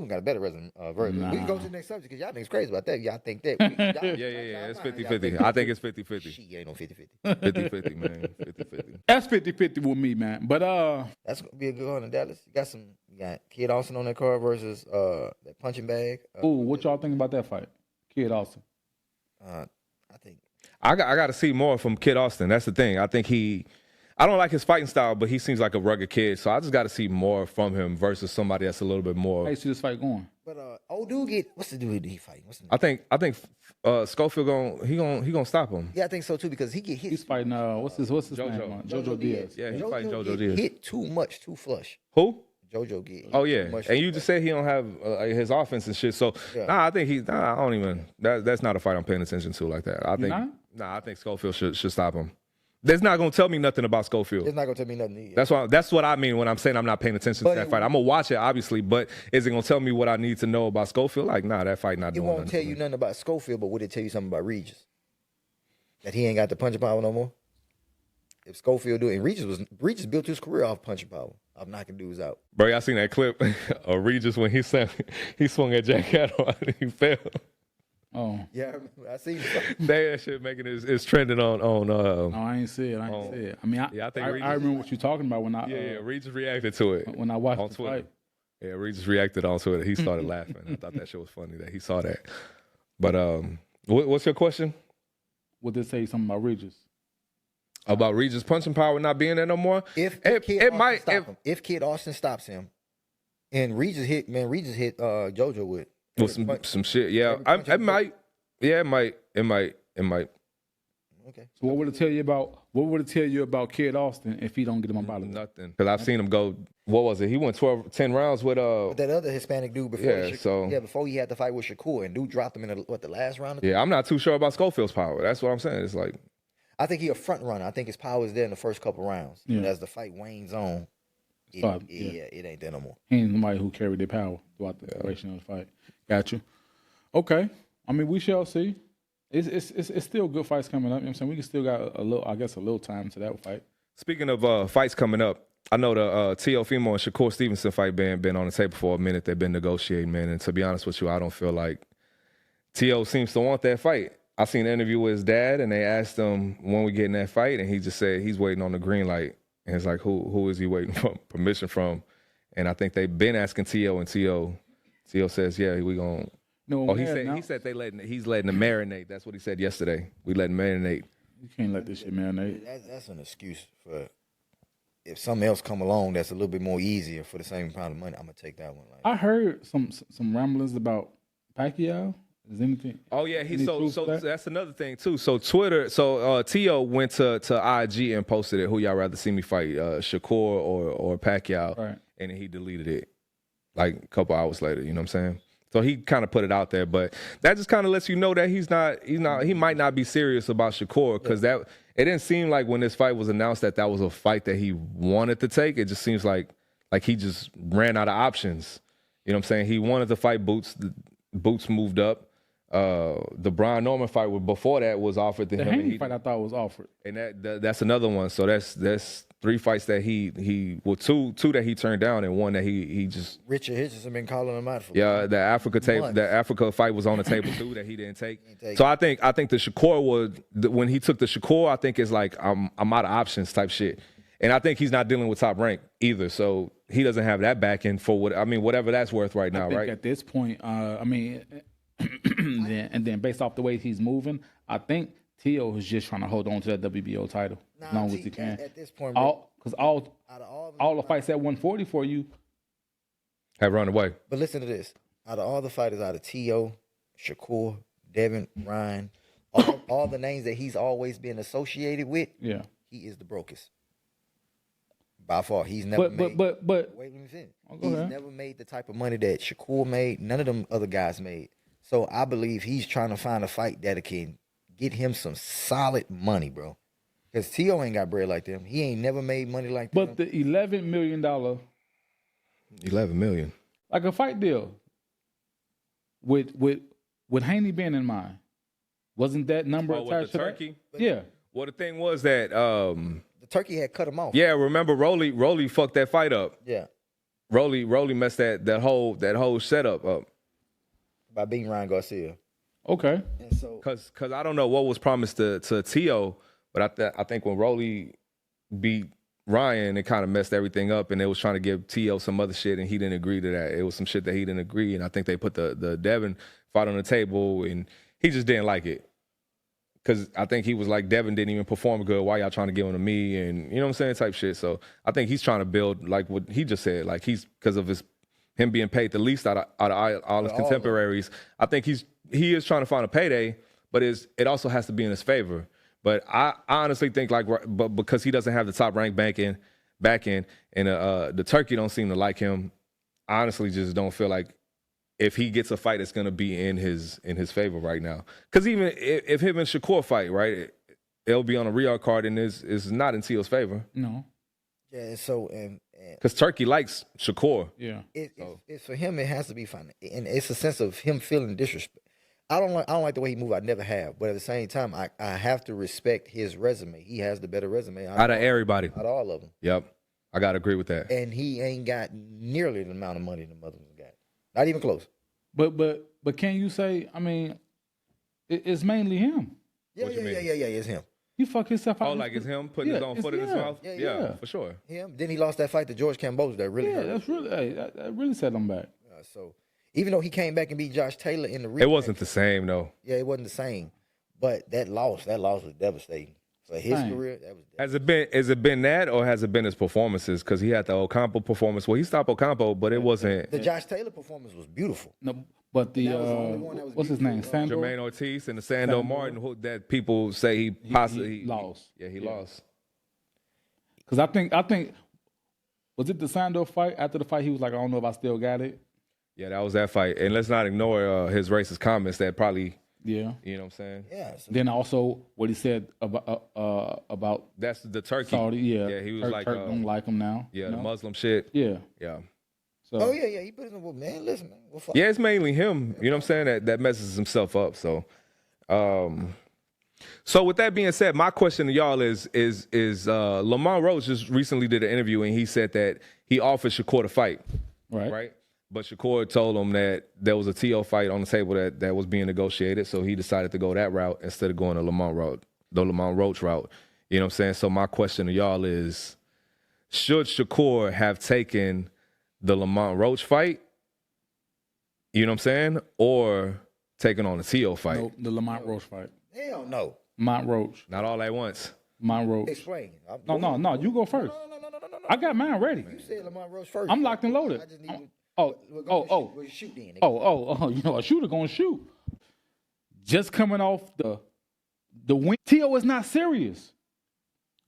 got a better resume. Virgil. We can go to the next subject because y'all niggas crazy about that. Y'all think that. Yeah. It's 50-50. I think it's 50-50. She ain't no 50-50. 50-50, man. 50-50. That's 50-50 with me, man. But That's gonna be a good one in Dallas. You got Kid Austin on that card versus that punching bag. what y'all think about that fight? Kid Austin. I think I got to see more from Kid Austin. That's the thing. I don't like his fighting style, but he seems like a rugged kid. So I just got to see more from him versus somebody that's a little bit more. How you see this fight going? But old dude what's the dude he fighting? What's the name? I think Schofield gonna stop him. Yeah, I think so too because he get hit. He's fighting what's his Jojo. name? Jojo Diaz. Yeah, he's fighting Jojo get Diaz. hit too much, too flush. Who? Jojo get. Oh hit yeah, too much, and too you just said he don't have his offense and shit. So Yeah. I think I don't even. That's not a fight I'm paying attention to like that. I think not? I think Schofield should stop him. That's not gonna tell me nothing about Schofield. It's not gonna tell me nothing either. That's what I mean when I'm saying I'm not paying attention to that fight. I'm gonna watch it obviously, but is it gonna tell me what I need to know about Schofield? Like, nah, that fight not It doing won't nothing tell to you me. nothing about Schofield, but would it tell you something about Regis? That he ain't got the punching power no more? If Schofield do it, and Regis built his career off punching power. I'm knocking dudes out. Bro, y'all seen that clip of Regis when he swung at Jack Cattle and he fell. Oh. Yeah, I see. That shit making is trending on. No, I ain't see it. I ain't see it. I mean, I think Regis- I remember what you're talking about when I Regis reacted to it when I watched on the Twitter. fight. Yeah, Regis reacted on Twitter. He started laughing. I thought that shit was funny that he saw that. But what's your question Would this say something about Regis? about Regis punching power not being there no more? If Kid Austin stops him, and Regis hit Jojo with some shit. Yeah, it might. Okay. So what would it tell you about? What would it tell you about Kid Austin if he don't get him on body? Nothing. Because I've seen him go. What was it? He went 10 rounds with that other Hispanic dude before. Yeah. Before he had the fight with Shakur, and dude dropped him in the last round. Yeah, I'm not too sure about Schofield's power. That's what I'm saying. It's like I think he a front runner. I think his power is there in the first couple rounds. Yeah. But as the fight wanes on, it ain't there no more. He ain't nobody who carried their power throughout the duration of the fight. Got you. Okay. I mean, we shall see. It's still good fights coming up. You know what I'm saying? We can still got a little time to that fight. Speaking of fights coming up, I know the Teofimo and Shakur Stevenson fight been on the table for a minute. They've been negotiating, man. And to be honest with you, I don't feel like Teo seems to want that fight. I seen an interview with his dad, and they asked him when we get in that fight, and he just said he's waiting on the green light. And it's like, who is he waiting for permission from? And I think they've been asking Teo, and Teo says, yeah, we gonna. No, he said he's letting them marinate. That's what he said yesterday. We let him marinate. You can't let this shit marinate. That's an excuse for if something else come along that's a little bit more easier for the same amount of money. I'm gonna take that one. I heard some ramblings about Pacquiao. Is anything? Oh yeah, so that's another thing too. So Twitter, Teo went to IG and posted it. Who y'all rather see me fight, Shakur or Pacquiao? Right. And then he deleted it like a couple hours later. You know what I'm saying? So he kind of put it out there, but that just kind of lets you know that he might not be serious about Shakur because it didn't seem like when this fight was announced that was a fight that he wanted to take. It just seems like he just ran out of options. You know what I'm saying? He wanted to fight Boots. Boots moved up. The Brian Norman fight before that was offered to him. The Haney fight I thought was offered, and that's another one. So that's 3 fights that two that he turned down, and one that he just. Richard Hitchens been calling him out for. Yeah, the Africa fight was on the table too that he didn't take. So I think the Shakur when he took the Shakur, I think it's like I'm out of options type shit, and I think he's not dealing with Top Rank either. So he doesn't have that backing for whatever that's worth right now, right? At this point, then based off the way he's moving, I think Teo is just trying to hold on to that WBO title as long as he can. At this point, because all the fights at 140 for you have run away. But listen to this: out of all the fighters, out of Teo, Shakur, Devin, Ryan, all the names that he's always been associated with, he is the brokest. By far, he's never made. But wait, let me finish. He's never made the type of money that Shakur made. None of them other guys made. So I believe he's trying to find a fight that can get him some solid money, bro. Because Teo ain't got bread like them. He ain't never made money like them. But the $11 million. $11 million. Like a fight deal. With Haney being in mind. Wasn't that number attached to Turkey? That? Yeah. Well, the thing was that the Turkey had cut him off. Yeah, remember Rolly fucked that fight up. Yeah. Rolly messed that whole setup up. By beating Ryan Garcia. Okay. And so, because I don't know what was promised to Teo, but I think when Rolly beat Ryan, it kind of messed everything up, and they was trying to give Teo some other shit, and he didn't agree to that. It was some shit that he didn't agree, and I think they put the Devin fight on the table, and he just didn't like it. Because I think he was like, Devin didn't even perform good. Why y'all trying to give him to me? And you know what I'm saying? Type shit. So I think he's trying to build, like what he just said, like he's, because of him being paid the least out of all his contemporaries. I think he is trying to find a payday, but it also has to be in his favor. But I honestly think but because he doesn't have the Top Rank back end, and the Turkey don't seem to like him, I honestly just don't feel like if he gets a fight, it's going to be in his favor right now. Because even if him and Shakur fight, right, it'll be on a Riyadh card, and it's not in Teo's favor. No. Yeah, so because Turkey likes Shakur. Yeah, it's for him. It has to be fun, and it's a sense of him feeling disrespect. I don't like the way he moves. I never have, but at the same time, I have to respect his resume. He has the better resume out of everybody, out of all of them. Yep, I gotta agree with that. And he ain't got nearly the amount of money the other ones got. Not even close. But can you say? I mean, it's mainly him. Yeah, it's him. He fucked himself out. Oh, like it's him putting his own foot in his mouth? Yeah, for sure. Him. Then he lost that fight to George Kambosos that really hurt. That really set him back. So even though he came back and beat Josh Taylor in the rematch, it wasn't the same though. Yeah, it wasn't the same. But that loss was devastating for his career. That was devastating. Has it been that, or has it been his performances? Because he had the Ocampo performance. Well, he stopped Ocampo, but it wasn't. The Josh Taylor performance was beautiful. No, But the what's his name? Sandor? Jermaine Ortiz and the Sandor Martin, that people say he possibly lost. Yeah, he lost. Because I think was it the Sandor fight? After the fight, he was like, I don't know if I still got it. Yeah, that was that fight. And let's not ignore his racist comments that probably. Yeah. You know what I'm saying? Yeah. Then also what he said about that's the Turkey. Saudi, yeah. Yeah, he was like don't like him now. Yeah, the Muslim shit. Yeah. Yeah. So, he put it in the book, man. Listen, man. Yeah, it's mainly him. You know what I'm saying? That messes himself up. So so with that being said, my question to y'all is Lamont Roach just recently did an interview and he said that he offered Shakur to fight. Right? But Shakur told him that there was a TO fight on the table that was being negotiated, so he decided to go that route instead of going the Lamont Roach route. You know what I'm saying? So my question to y'all is, should Shakur have taken the Lamont Roach fight? You know what I'm saying? Or taken on the TO fight? No, the Lamont Roach fight. Hell no. Lamont Roach. Not all at once. Lamont Roach. Explain. No. You go first. No. I got mine ready. You said Lamont Roach first. I'm locked and loaded. I just need We'll shoot then. You know, a shooter gonna shoot. Just coming off the win. T.O. is not serious.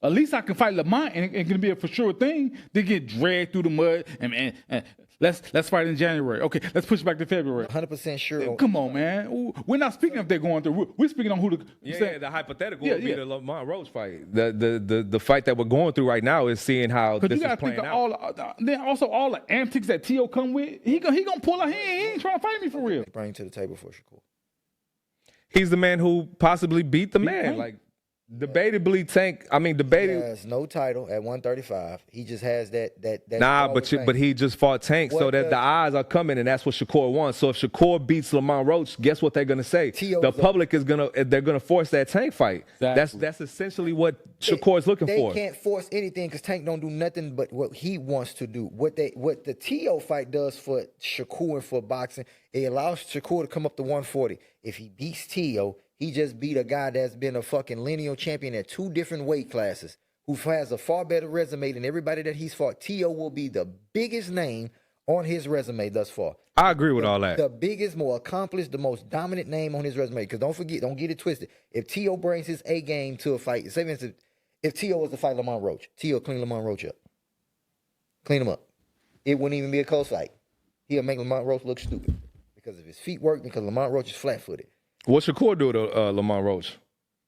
At least I can fight Lamont and it can be a for sure thing. They get dragged through the mud and let's fight in January. Okay, let's push it back to February. 100% sure. Come on, man. We're not speaking if they're going through. We're speaking on who the the hypothetical would be the Lamont Roach fight. The fight that we're going through right now is seeing how this is playing out. Then also all the antics that T.O. come with. He gonna pull a hand. He ain't trying to fight me for real. Bring to the table for Shakur. He's the man who possibly beat the man. Like debatably Tank. I mean, He has no title at 135. He just has that. Nah, but he just fought Tank, so that the eyes are coming, and that's what Shakur wants. So if Shakur beats Lamont Roach, guess what they're gonna say? The public is gonna force that Tank fight. Exactly. That's essentially what Shakur is looking for. They can't force anything because Tank don't do nothing but what he wants to do. What the TO fight does for Shakur and for boxing, it allows Shakur to come up to 140. If he beats TO, he just beat a guy that's been a fucking lineal champion at 2 different weight classes, who has a far better resume than everybody that he's fought. T.O. will be the biggest name on his resume thus far. I agree with all that. The biggest, more accomplished, the most dominant name on his resume. Because don't get it twisted. If T.O. brings his A game to a fight, say for instance, if T.O. was to fight Lamont Roach, T.O. clean Lamont Roach up. Clean him up. It wouldn't even be a close fight. He'll make Lamont Roach look stupid because of his feet work, because Lamont Roach is flat-footed. What Shakur do to Lamont Roach?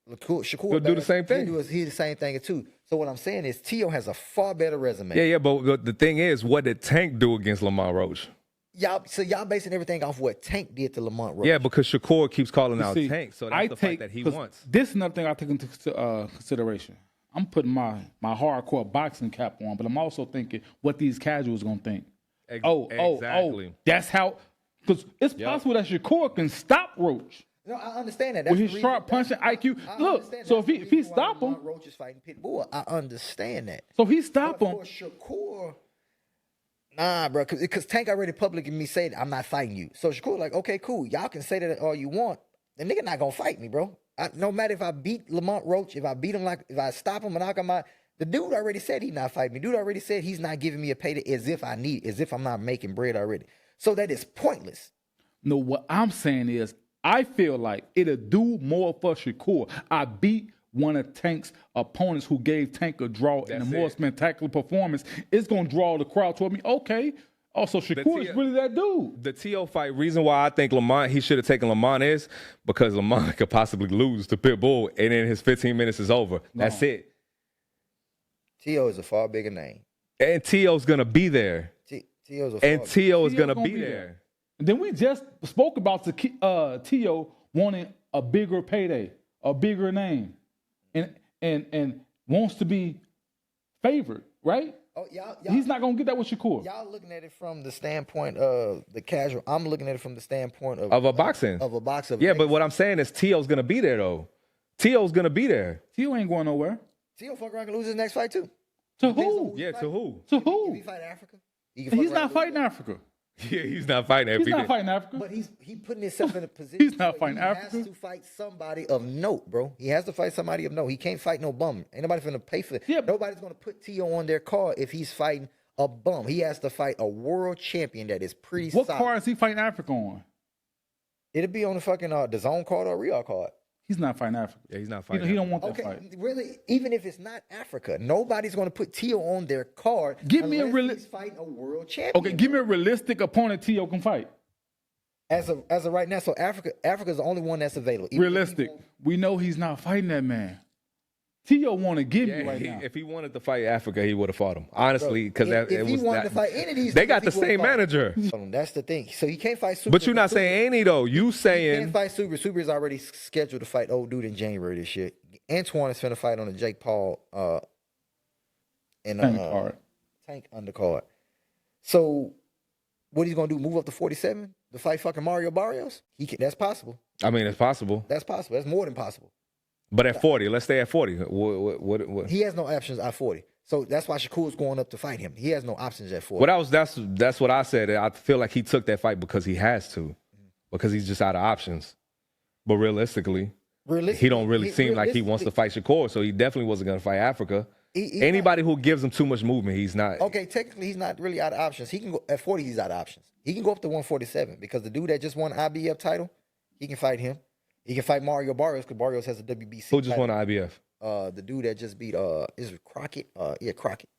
Shakur He'll do the same thing. He's the same thing too. So what I'm saying is T.O. has a far better resume. Yeah, but the thing is, what did Tank do against Lamont Roach? Y'all basing everything off what Tank did to Lamont Roach. Yeah, because Shakur keeps calling out Tank, so that's the fight that he wants. This is another thing I take into consideration. I'm putting my hardcore boxing cap on, but I'm also thinking what these casuals gonna think. Exactly. That's how, because it's possible that Shakur can stop Roach. No, I understand that. With his sharp punching IQ. Look, so if he stop him, Roach is fighting Pitbull. I understand that. So he stop him. For Shakur, nah, bro, because Tank already publicly said I'm not fighting you. So Shakur like, okay, cool. Y'all can say that all you want. The nigga not gonna fight me, bro. No matter if I beat Lamont Roach, if I beat him, like if I stop him and knock him out, the dude already said he's not fighting me. Dude already said he's not giving me a payday as if I'm not making bread already. So that is pointless. No, what I'm saying is, I feel like it'll do more for Shakur. I beat one of Tank's opponents who gave Tank a draw in a more spectacular performance. It's going to draw the crowd toward me. Okay. Also, Shakur is really that dude. The T.O. fight, reason why I think he should have taken Lamont is because Lamont could possibly lose to Pitbull and then his 15 minutes is over. No. That's it. T.O. is a far bigger name. And T.O.'s going to be there. T.O. is going to be there. Then we just spoke about T.O. wanting a bigger payday, a bigger name, and wants to be favored, right? Oh, y'all, he's not gonna get that with Shakur. Y'all looking at it from the standpoint of the casual. I'm looking at it from the standpoint of a boxing. Of a boxer. Yeah, but what I'm saying is T.O.'s gonna be there though. T.O.'s gonna be there. T.O. ain't going nowhere. T.O. fuck around and lose his next fight too. To who? Yeah, to who? To who? If he fight Africa, he's not fighting Africa. Yeah, he's not fighting Africa. He's not fighting Africa. But he's putting himself in a position. He's not fighting Africa. He has to fight somebody of note, bro. He has to fight somebody of note. He can't fight no bum. Ain't nobody finna pay for it. Yeah, nobody's gonna put T.O. on their card if he's fighting a bum. He has to fight a world champion that is pretty solid. What card is he fighting Africa on? It'll be on the fucking the zone card or Real card. He's not fighting Africa. Yeah, he's not fighting. He don't want that fight. Really? Even if it's not Africa, nobody's going to put Tio on their card. Give me he's fighting a world champion. Okay, give me a realistic opponent Tio can fight. As of right now, so Africa's the only one that's available. Realistic. We know he's not fighting that man. Tio want to give me right now. If he wanted to fight Africa, he would have fought him. Honestly, because if he wanted to fight any of these, they got the same manager. That's the thing. So he can't fight Super. But you're not saying any though. You saying he can't fight Super. Super is already scheduled to fight old dude in January this year. Antoine is finna fight on the Jake Paul tank undercard. So what he's gonna do? Move up to 47 to fight fucking Mario Barrios? That's possible. I mean, it's possible. That's possible. That's more than possible. But at 40, let's stay at 40. What? He has no options at 40. So that's why Shakur's going up to fight him. He has no options at 40. Well, that's what I said. I feel like he took that fight because he has to, because he's just out of options. But realistically, he don't really seem like he wants to fight Shakur, so he definitely wasn't going to fight Africa. Anybody who gives him too much movement, he's not. Okay, technically, he's not really out of options. He can go at 40. He's out of options. He can go up to 147 because the dude that just won IBF title, he can fight him. He can fight Mario Barrios because Barrios has a WBC. Who just won the IBF? The dude that just beat is it Crockett? Yeah, Crockett.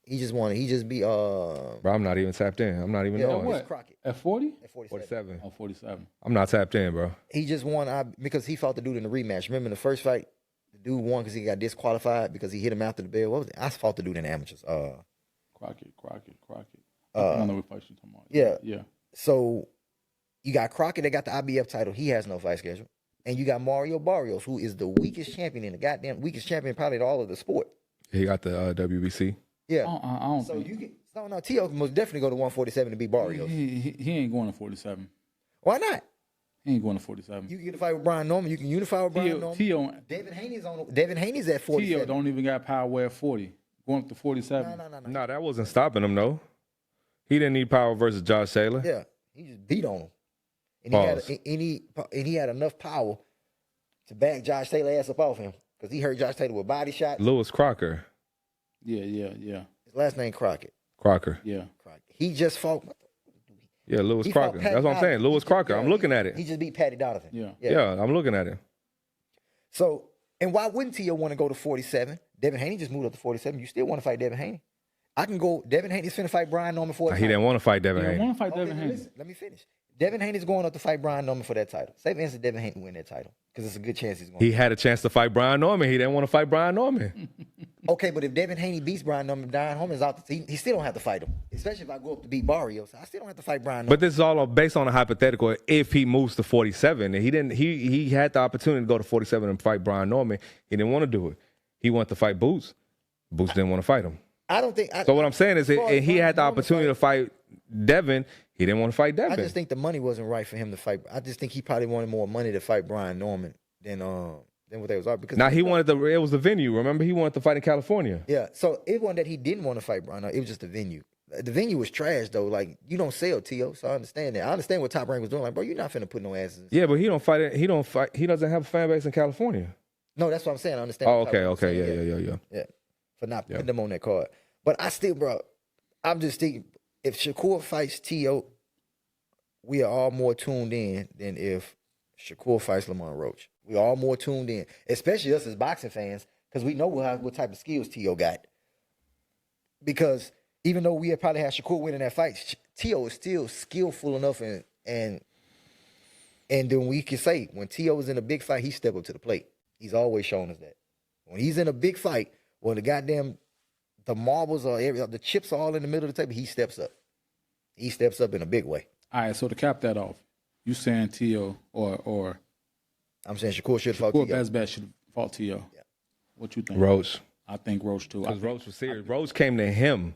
He just won. He just beat Bro, I'm not even tapped in. I'm not even knowing. What? Crockett. At 40? At 47. Oh, 47. I'm not tapped in, bro. He just won because he fought the dude in the rematch. Remember in the first fight, the dude won because he got disqualified because he hit him after the bell. What was it? I fought the dude in the amateurs. Crockett. I don't know what fight you're talking about. Yeah. So you got Crockett that got the IBF title. He has no fight schedule. And you got Mario Barrios, who is the weakest champion in the goddamn weakest champion probably in all of the sport. He got the WBC. Yeah. I don't so think. you can no. Tio must definitely go to 147 to beat Barrios. He ain't going to 47. Why not? He ain't going to 47. You can get a fight with Brian Norman. You can unify with Brian Norman. Devin Haney's at 47. Tio don't even got power at 40. Going up to 47. No, that wasn't stopping him though. He didn't need power versus Josh Taylor. Yeah, he just beat on him. And he had enough power to back Josh Taylor ass up off him because he hurt Josh Taylor with body shots. Lewis Crocker. Yeah. His last name Crockett. Crocker. Yeah. Crockett. He just fought. Yeah, Lewis Crocker. That's what I'm saying. Lewis Crocker. I'm looking at it. He just beat Patty Donovan. Yeah, I'm looking at it. So, and why wouldn't Tio want to go to 47? Devin Haney just moved up to 47. You still want to fight Devin Haney? I can go. Devin Haney's finna fight Brian Norman for He didn't want to fight Devin Haney. want to fight Devin Haney. Listen, let me finish. Devin Haney's going up to fight Brian Norman for that title. Say for instance, Devin Haney win that title because it's a good chance he's going. He had a chance to fight Brian Norman. He didn't want to fight Brian Norman. Okay, but if Devin Haney beats Brian Norman, Brian Norman's out. He still don't have to fight him. Especially if I go up to beat Barrios, I still don't have to fight Brian Norman. But this is all based on a hypothetical. If he moves to 47, and he didn't, he had the opportunity to go to 47 and fight Brian Norman. He didn't want to do it. He wanted to fight Boots. Boots didn't want to fight him. I don't think. So what I'm saying is, he had the opportunity to fight Devin. He didn't want to fight Devin. I just think the money wasn't right for him to fight. I just think he probably wanted more money to fight Brian Norman than what they was up because. Now he wanted it was the venue. Remember, he wanted to fight in California. Yeah, so it wasn't that he didn't want to fight Brian. It was just the venue. The venue was trash though. Like you don't sell Tio, so I understand that. I understand what Top Rank was doing. Like, bro, you're not finna put no asses. Yeah, but he don't fight it. He don't fight. He doesn't have a fan base in California. No, that's what I'm saying. I understand. Oh, okay, yeah. For not putting them on that card. But I still, bro, I'm just thinking if Shakur fights Tio, we are all more tuned in than if Shakur fights Lamont Roach. We are all more tuned in, especially us as boxing fans, because we know what type of skills Tio got. Because even though we had probably had Shakur winning that fight, Tio is still skillful enough, and then we can say when Tio is in a big fight, he step up to the plate. He's always shown us that. When he's in a big fight, when the marbles are the chips are all in the middle of the table, he steps up. He steps up in a big way. All right, so to cap that off, you saying Tio or I'm saying Shakur should have fought Tio. Shakur best should have fought Tio. Yeah. What you think? Roach. I think Roach too. Because Roach was serious. Roach came to him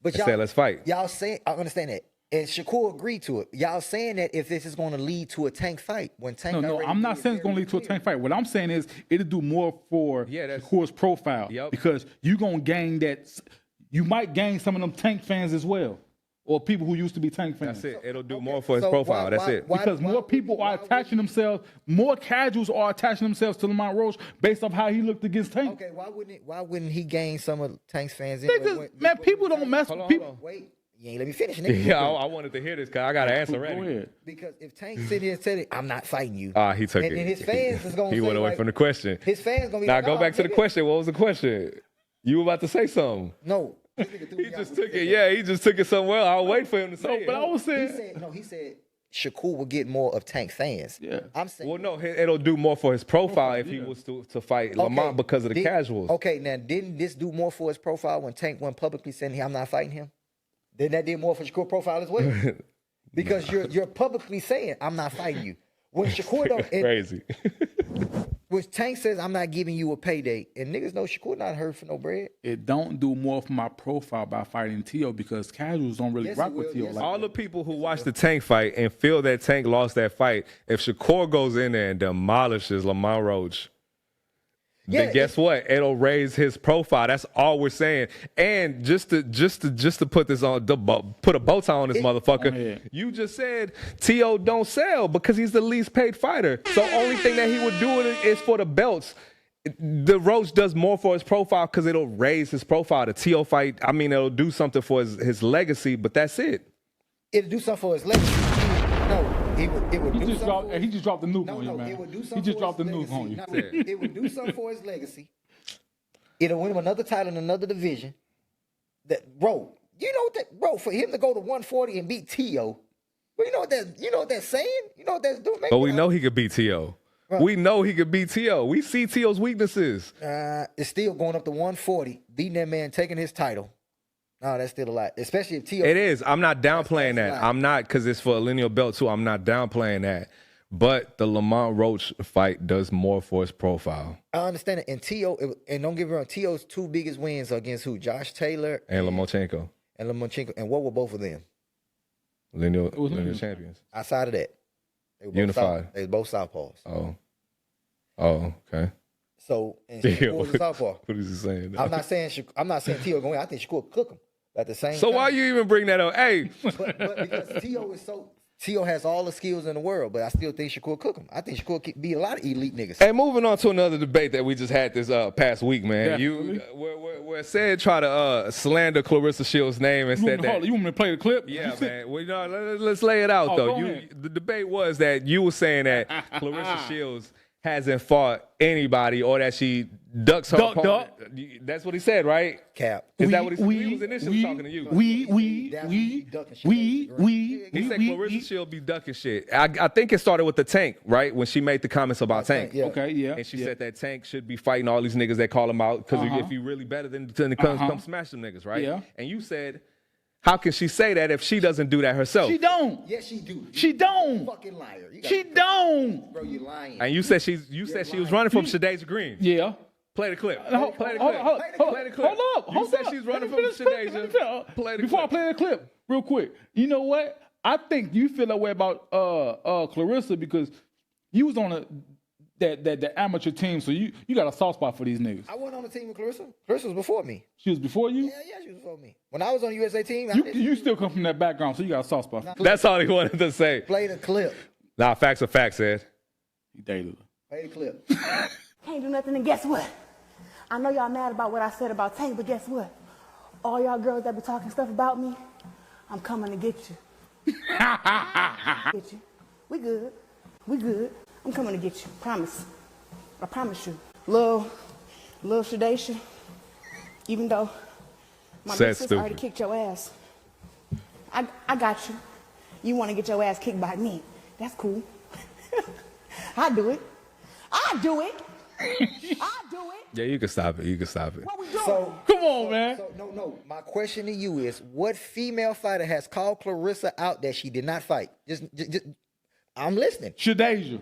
but and said, let's fight. Y'all saying, I understand that. And Shakur agreed to it. Y'all saying that if this is going to lead to a Tank fight, when Tank No, I'm not saying it's going to lead to a Tank fight. What I'm saying is it'll do more for Shakur's profile. Yep. Because you're going to gain that. You might gain some of them Tank fans as well. Or people who used to be Tank fans. That's it. It'll do more for his profile. That's it. Because more people are attaching themselves, more casuals are attaching themselves to Lamont Roach based off how he looked against Tank. Okay, why wouldn't he gain some of Tank's fans? Man, people don't mess with people. Wait, You ain't let me finish, nigga. Yeah, I wanted to hear this because I got an answer ready. Because if Tank sit here and said it, I'm not fighting you. He took it. And his fans is going to say, he went away from the question. His fans going to be now like, go back to the question. What was the question? You were about to say something. No. He just took it. Yeah, he just took it somewhere. I'll wait for him to say it. But I was saying. He said Shakur will get more of Tank fans. Yeah. I'm saying. Well, no, it'll do more for his profile if he was to fight Lamont because of the casuals. Okay, now didn't this do more for his profile when Tank went publicly saying I'm not fighting him? Then that did more for Shakur profile as well. Because you're publicly saying I'm not fighting you. When Shakur don't crazy. when Tank says I'm not giving you a payday, and niggas know Shakur not hurt for no bread. It don't do more for my profile by fighting Tio because casuals don't really rock with Tio. Yes, like All that. the people who watched the Tank fight and feel that Tank lost that fight, if Shakur goes in there and demolishes Lamont Roach, then guess what? It'll raise his profile. That's all we're saying. And just to put this on, put a bow tie on this motherfucker. You just said T.O. don't sell because he's the least paid fighter. So only thing that he would do is for the belts. The Roach does more for his profile because it'll raise his profile. The T.O. fight, I mean, it'll do something for his legacy, but that's it. It'll do something for his legacy. No. It would he just dropped the nuke on you, man. It would do something he just for dropped the his nuke on you. legacy. It would do something for his legacy. It'll win him another title in another division. Bro, for him to go to 140 and beat T.O., well, you know what that's saying? You know what that's doing? But we know he could beat T.O. We know he could beat T.O. We see T.O.'s weaknesses. It's still going up to 140, beating that man, taking his title. No, that's still a lot, especially if T.O. It is. I'm not downplaying that. I'm not, because it's for a lineal belt too. I'm not downplaying that. But the Lamont Roach fight does more for his profile. I understand it. And T.O., and don't get me wrong, T.O.'s two biggest wins are against who? Josh Taylor and Lomachenko. And what were both of them? Lineal champions. Outside of that, they were Unified. They were both southpaws. Oh, okay. So, and Shakur was a southpaw. What is he saying? I'm not saying T.O. going to win. I think Shakur will cook him at the same time. So why you even bring that up? Hey. But because T.O. has all the skills in the world, but I still think Shakur cook him. I think Shakur could beat a lot of elite niggas. Hey, moving on to another debate that we just had this past week, man. Where said try to slander Claressa Shields' name and said that. You want me to play the clip? Yeah, man. Well, let's lay it out, though. The debate was that you were saying that Claressa Shields hasn't fought anybody or that she ducks her opponent. That's what he said, right? Cap. Is that what he was initially talking to you? He said Claressa Shields be ducking shit. I think it started with the Tank, right? When she made the comments about Tank. Yeah. Okay, yeah. And she said that Tank should be fighting all these niggas that call him out because if you really better than come smash them niggas, right? Yeah. And you said, how can she say that if she doesn't do that herself? She don't. Yes, she do. She don't. You fucking liar. She don't. Bro, you lying. And you said she was running from Shadasia Greene. Yeah. Play the clip. Hold up. You said she's running from Shadasia. Before I play the clip, real quick. You know what? I think you feel that way about Claressa because you was on the amateur team, so you got a soft spot for these niggas. I wasn't on the team with Claressa. Claressa was before me. She was before you? Yeah, she was before me. When I was on the USA team, you still come from that background, so you got a soft spot. That's all he wanted to say. Play the clip. Nah, facts are facts, Ed. He dated her. Play the clip. Can't do nothing, and guess what? I know y'all mad about what I said about Tank, but guess what? All y'all girls that be talking stuff about me, I'm coming to get you. Get you. We good. I'm coming to get you. Promise. I promise you. Little Shadasia, even though my big sister already kicked your ass, I got you. You want to get your ass kicked by me. That's cool. I do it. Yeah, you can stop it. What we doing? So Come on, man. So no. My question to you is, what female fighter has called Claressa out that she did not fight? Just I'm listening. Shadasia.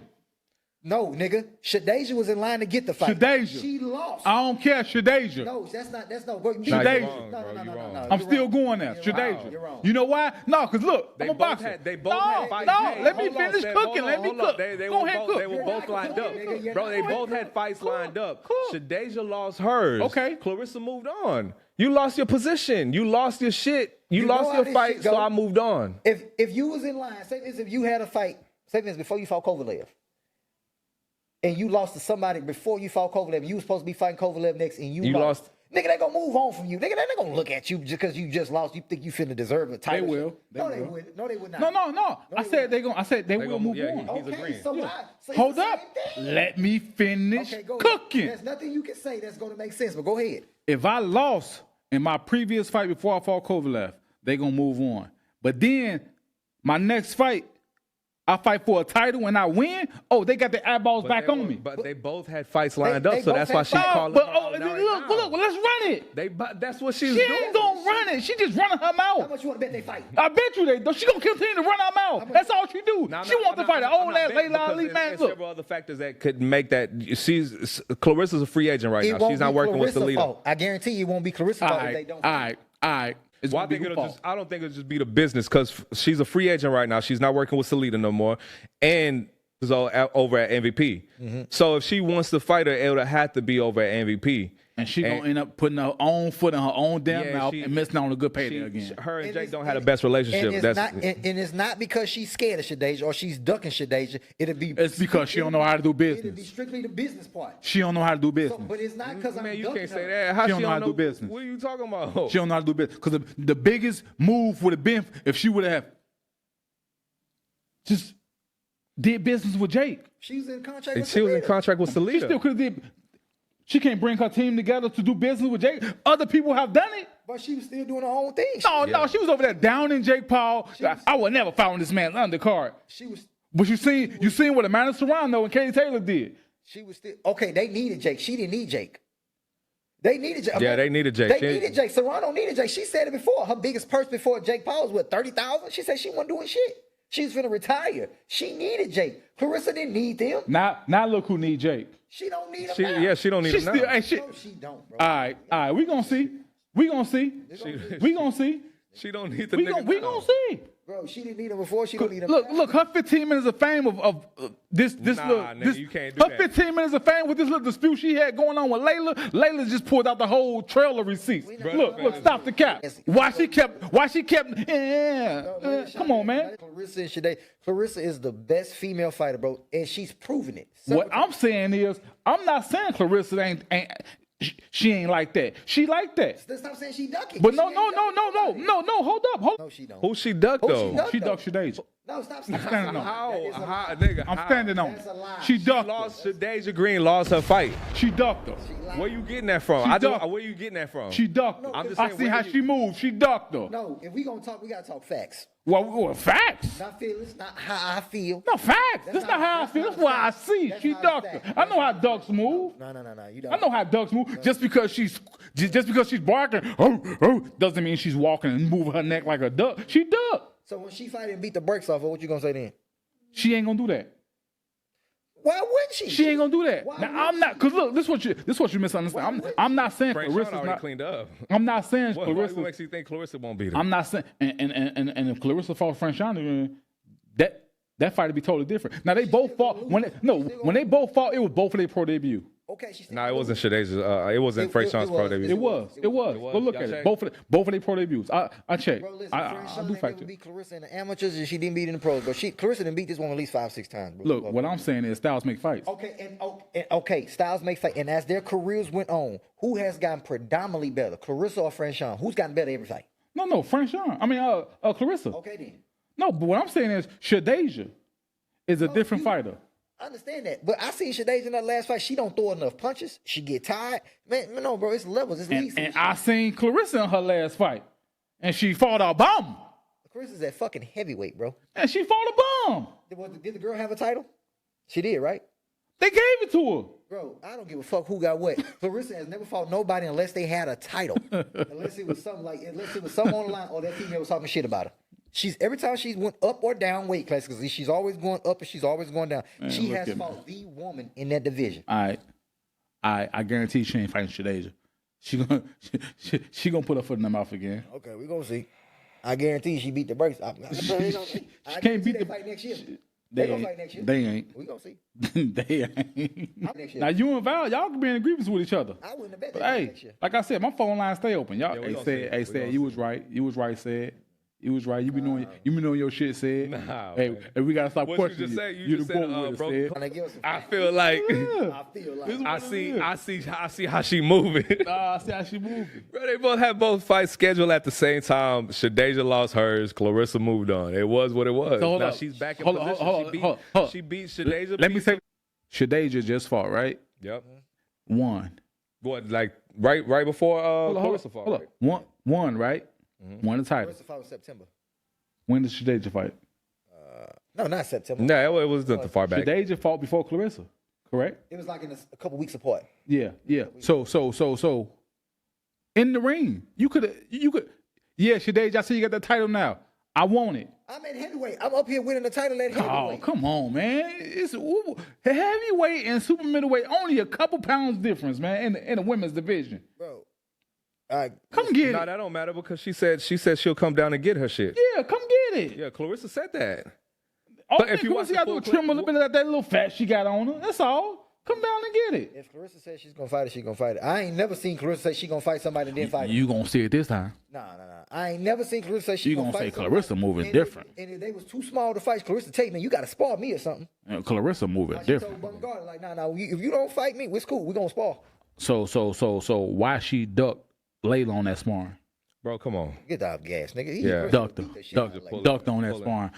No, nigga. Shadasia was in line to get the fight. Shadasia. She lost. I don't care, Shadasia. No, that's no. Shadasia. No. I'm still going there. Shadasia. You're wrong. You know why? No, because look, I'm a boxer. Let me finish cooking. Let me cook. Go ahead, cook. They were both lined up. Bro, they both had fights lined up. Shadasia lost hers. Okay. Claressa moved on. You lost your position. You lost your shit. You lost your fight, so I moved on. If you was in line, say this, if you had a fight, say this before you fought Kovalev, and you lost to somebody before you fought Kovalev, you was supposed to be fighting Kovalev next, and you lost. Nigga, they gonna move on from you. Nigga, they not gonna look at you just because you just lost. You think you finna deserve a title? They will. They would. No, they would not. No. I said they will move on. He's agreeing. So why? So Hold up. Let me finish cooking. There's nothing you can say that's gonna make sense, but go ahead. If I lost in my previous fight before I fought Kovalev, they gonna move on. But then my next fight, I fight for a title and I win. Oh, they got their eyeballs back on me. But they both had fights lined up, so that's why she's calling. But look, let's run it. That's what she's She doing. ain't gonna run it. She just running her mouth. How much you want to bet they fight? I bet you they. She gonna continue to run her mouth. That's all she do. She want to fight an old ass Layla Ali, man. There's several other factors that could make that. Clarissa's a free agent right now. She's not working with Salita. I guarantee you it won't be Clarissa fault if they don't. All right. Well, I don't think it'll just be the business because she's a free agent right now. She's not working with Salita no more, and is over at MVP. Mm-hmm. So if she wants to fight her, it would have to be over at MVP. And she gonna end up putting her own foot in her own damn mouth and missing on a good payday again. Her and Jake don't have the best relationship. And it's not because she's scared of Shadasia or she's ducking Shadasia. It's because she don't know how to do business. It'll be strictly the business part. She don't know how to do business. But it's not because I'm ducking you can't say her. that. How she don't know how to do business. What are you talking about? She don't know how to do business. Because the biggest move would have been if she would have just did business with Jake. She's in contract with She was in contract with Salita. She still could have did. She can't bring her team together to do business with Jake. Other people have done it. But she was still doing her own thing. No, she was over there downing Jake Paul. I would never fight this man's undercard. She was. But you seen what Amanda Serrano and Katie Taylor did. She was still okay. They needed Jake. She didn't need Jake. They needed Jake. Yeah, they needed Jake. They needed Jake. Serrano needed Jake. She said it before. Her biggest purse before Jake Paul was what, 30,000? She said she wasn't doing shit. She was finna retire. She needed Jake. Clarissa didn't need them. Now look who need Jake. She don't need him now. Yeah, she don't need him now. No, she don't, bro. All right. We gonna see. We gonna see. She don't need the We nigga gonna see. Bro, she didn't need him before. She don't need him now. Look, her 15 minutes of fame of this nigga, you can't do her that. 15 minutes of fame with this little dispute she had going on with Layla. Layla just pulled out the whole trail of receipts. Look, stop the cap. Why she kept come on, man. Clarissa is the best female fighter, bro, and she's proven it. What I'm saying is, I'm not saying Clarissa ain't she ain't like that. She like that. Stop saying she ducking. But no, hold up. No, she don't. Who she ducked though? She ducked Shadasia. No, stop. I'm standing on. How, nigga? I'm standing on. That's a lie. She ducked her. Shadasia Greene lost her fight. She ducked her. Where you getting that from? Where you getting that from? She ducked her. I'm just I saying, see how she moved. She ducked her. No, if we gonna talk, we gotta talk facts. Well, facts. Not feelings, not how I feel. No, facts. That's not how I feel. That's what I see. She ducked her. I know how ducks move. No. You don't. I know how ducks move. Just because she's barking, doesn't mean she's walking and moving her neck like a duck. She ducked. So when she fight and beat the brakes off her, what you gonna say then? She ain't gonna do that. Why wouldn't she? She ain't gonna do that. Now I'm not, cause look, this is what you misunderstand. I'm not saying Clarissa's not cleaned up. I'm not saying Clarissa. Clarissa. What makes you think Clarissa won't beat her? I'm not saying, and if Clarissa fought Franchon, that fight would be totally different. Now they both fought when they both fought, it was both of their pro debut. Okay, No, it wasn't Shadasia. It wasn't Franchon's pro debut. It was. Go look at it. Both of their pro debuts. I checked. Bro, listen, I do fact check. beat Clarissa in the amateurs, and she didn't beat in the pros. But Clarissa didn't beat this one at least 5-6 times. Bro. Look, what I'm saying is styles make fights. Okay, styles make fight. And as their careers went on, who has gotten predominantly better, Clarissa or Franchon? Who's gotten better every fight? No, Franchon. I mean, Clarissa. Okay, then. No, but what I'm saying is Shadasia is a different fighter. I understand that, but I seen Shadasia in that last fight. She don't throw enough punches. She get tired. Man, no, bro, it's levels. It's leagues. And I seen Clarissa in her last fight, and she fought a bum. Clarissa's that fucking heavyweight, bro. And she fought a bum. Did the girl have a title? She did, right? They gave it to her. Bro, I don't give a fuck who got what. Clarissa has never fought nobody unless they had a title. unless it was something on the line or that female was talking shit about her. Every time she's went up or down weight class, because she's always going up and she's always going down. Man, she has fought the woman in that division. I guarantee she ain't fighting Shadasia. She gonna put her foot in her mouth again. Okay, we gonna see. I guarantee she beat the brakes. She can't beat the fight next year. They gonna fight next year. They ain't. We gonna see. They ain't. Now you and Val, y'all can be in agreement with each other. I wouldn't have bet that. But hey, like I said, my phone line stay open. Y'all, Yeah, said you was right. You was right. Said You was right. You be knowing your shit said. Nah, hey, man. and we gotta stop What questioning you just said? you. You just said, bro. I feel like I see how she moving. Nah, I see how she moving. Bro, they had both fights scheduled at the same time. Shadasia lost hers. Claressa moved on. It was what it was. So now she's back in position. She beat Shadasia. Let me say, Shadasia just fought, right? Yep. Won. What, like right before Claressa fought? Hold up. Won, right? Mm-hmm. Won the title. Claressa fought in September. When did Shadasia fight? No, not September. No, it was not the far back. Shadasia fought before Claressa, correct? It was like in a couple weeks apart. Yeah. So in the ring, you could. Yeah, Shadasia, I see you got the title now. I want it. I'm at heavyweight. I'm up here winning the title at heavyweight. Oh, come on, man. It's heavyweight and super middleweight, only a couple pounds difference, man, in the women's division. Bro. Come get it. No, that don't matter because she said she'll come down and get her shit. Yeah, come get it. Yeah, Claressa said that. But if you want to see how to trim a little bit of that little fat she got on her, that's all. Come down and get it. If Claressa says she's gonna fight it, she's gonna fight it. I ain't never seen Claressa say she's gonna fight somebody and then fight it. You gonna see it this time. Nah. I ain't never seen Claressa say she's gonna fight somebody. Claressa moving different. And if they was too small to fight, Claressa take me, you gotta spar me or something. Claressa moving different. Told Bungard, like, nah, if you don't fight me, it's cool. We gonna spar. So why she ducked Layla on that sparring? Bro, come on. Get off gas, nigga. Ducked on that sparring.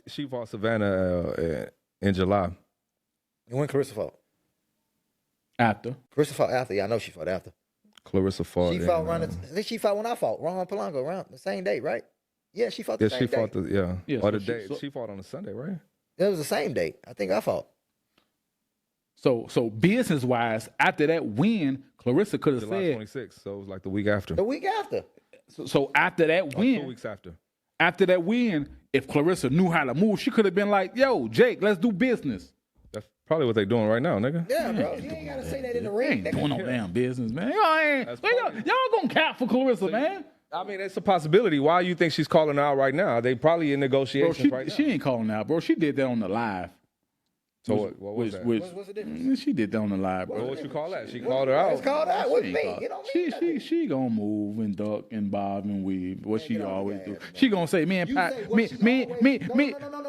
She fought Savannah in July. And when Claressa fought? After. Claressa fought after. Yeah, I know she fought after. Claressa fought. She fought around. I think she fought when I fought. Ron Polanco around the same day, right? Yeah, she fought the same day. Or the day. She fought on a Sunday, right? It was the same day. I think I fought. So business wise, after that win, Claressa could have said July 26th. So it was like the week after. The week after. So after that win, 2 weeks after. After that win, if Claressa knew how to move, she could have been like, "Yo, Jake, let's do business." That's probably what they doing right now, nigga. Yeah, bro. You ain't gotta say that in the ring. Ain't doing no damn business, man. Y'all gonna cap for Claressa, man. I mean, it's a possibility. Why you think she's calling out right now? They probably in negotiations right now. She ain't calling out, bro. She did that on the live. So what was that? What's the difference? She did that on the live, bro. What you call that? She called her out. It's called out with me. You know She gonna move and duck and bob and weave. What she always do. She gonna say, me. No.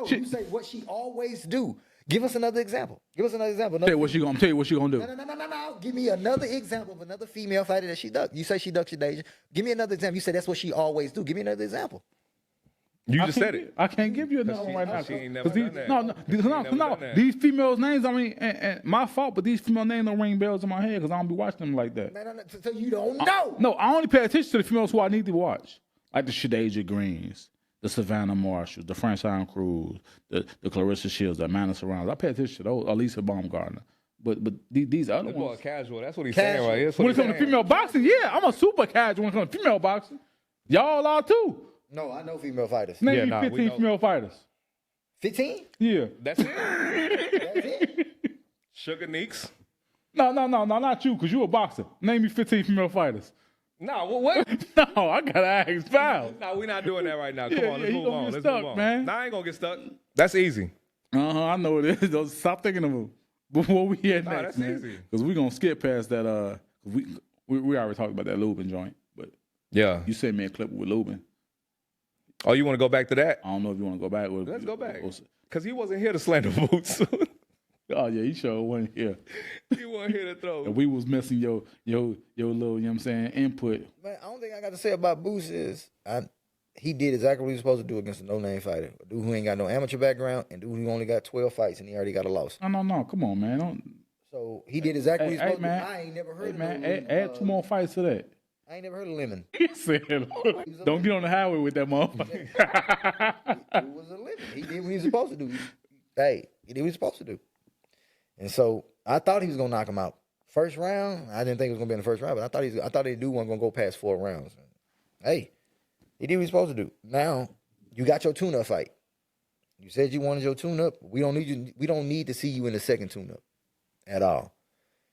You say what she always do. Give us another example. Tell you what she gonna do. No. Give me another example of another female fighter that she ducked. You say she ducked Shadasia. Give me another example. You say that's what she always do. Give me another example. You just said it. I can't give you another one right now. She ain't never done that. No. These females' names, I mean, and my fault, but these female names don't ring bells in my head because I don't be watching them like that. No. So you don't know. No, I only pay attention to the females who I need to watch. Like the Shadasia Greenes, the Savannah Marshalls, the Francine Cruz, the Claressa Shields, the Amanda Serrano. I pay attention to those, Elisa Baumgartner. But these other ones. Casual. That's what he's saying right here. When it comes to female boxing, yeah, I'm a super casual when it comes to female boxing. Y'all are too. No, I know female fighters. Name me 15 female fighters. 15? Yeah. That's it. Sugar Neeks. No, not you, because you a boxer. Name me 15 female fighters. No, what? No, I gotta ask Val. No, we're not doing that right now. Come on, let's move on. Let's move on, man. Nah, I ain't gonna get stuck. That's easy. I know it is. Don't stop thinking of it before we head next, that's man. easy. Because we're gonna skip past that. We already talked about that Luben joint, but yeah, you sent me a clip with Luben. Oh, you want to go back to that? I don't know if you want to go back. Let's go back. Because he wasn't here to slander Boots. Oh, yeah, he sure wasn't here. He wasn't here to throw. And we was missing your little, you know what I'm saying, input. Man, I don't think I got to say about Boots is he did exactly what he was supposed to do against a no-name fighter. A dude who ain't got no amateur background and dude who only got 12 fights and he already got a loss. No. Come on, man. So he did exactly what he was supposed to do. I ain't never heard of man. Add 2 more fights to that. I ain't never heard of Lemon. He said, don't get on the highway with that motherfucker. It was a Lemon. He did what he was supposed to do. He did what he was supposed to do. And so I thought he was going to knock him out. First round, I didn't think it was going to be in the first round, but I thought the dude wasn't going to go past 4 rounds. Hey, he did what he was supposed to do. Now, you got your tune-up fight. You said you wanted your tune-up. We don't need to see you in the second tune-up at all.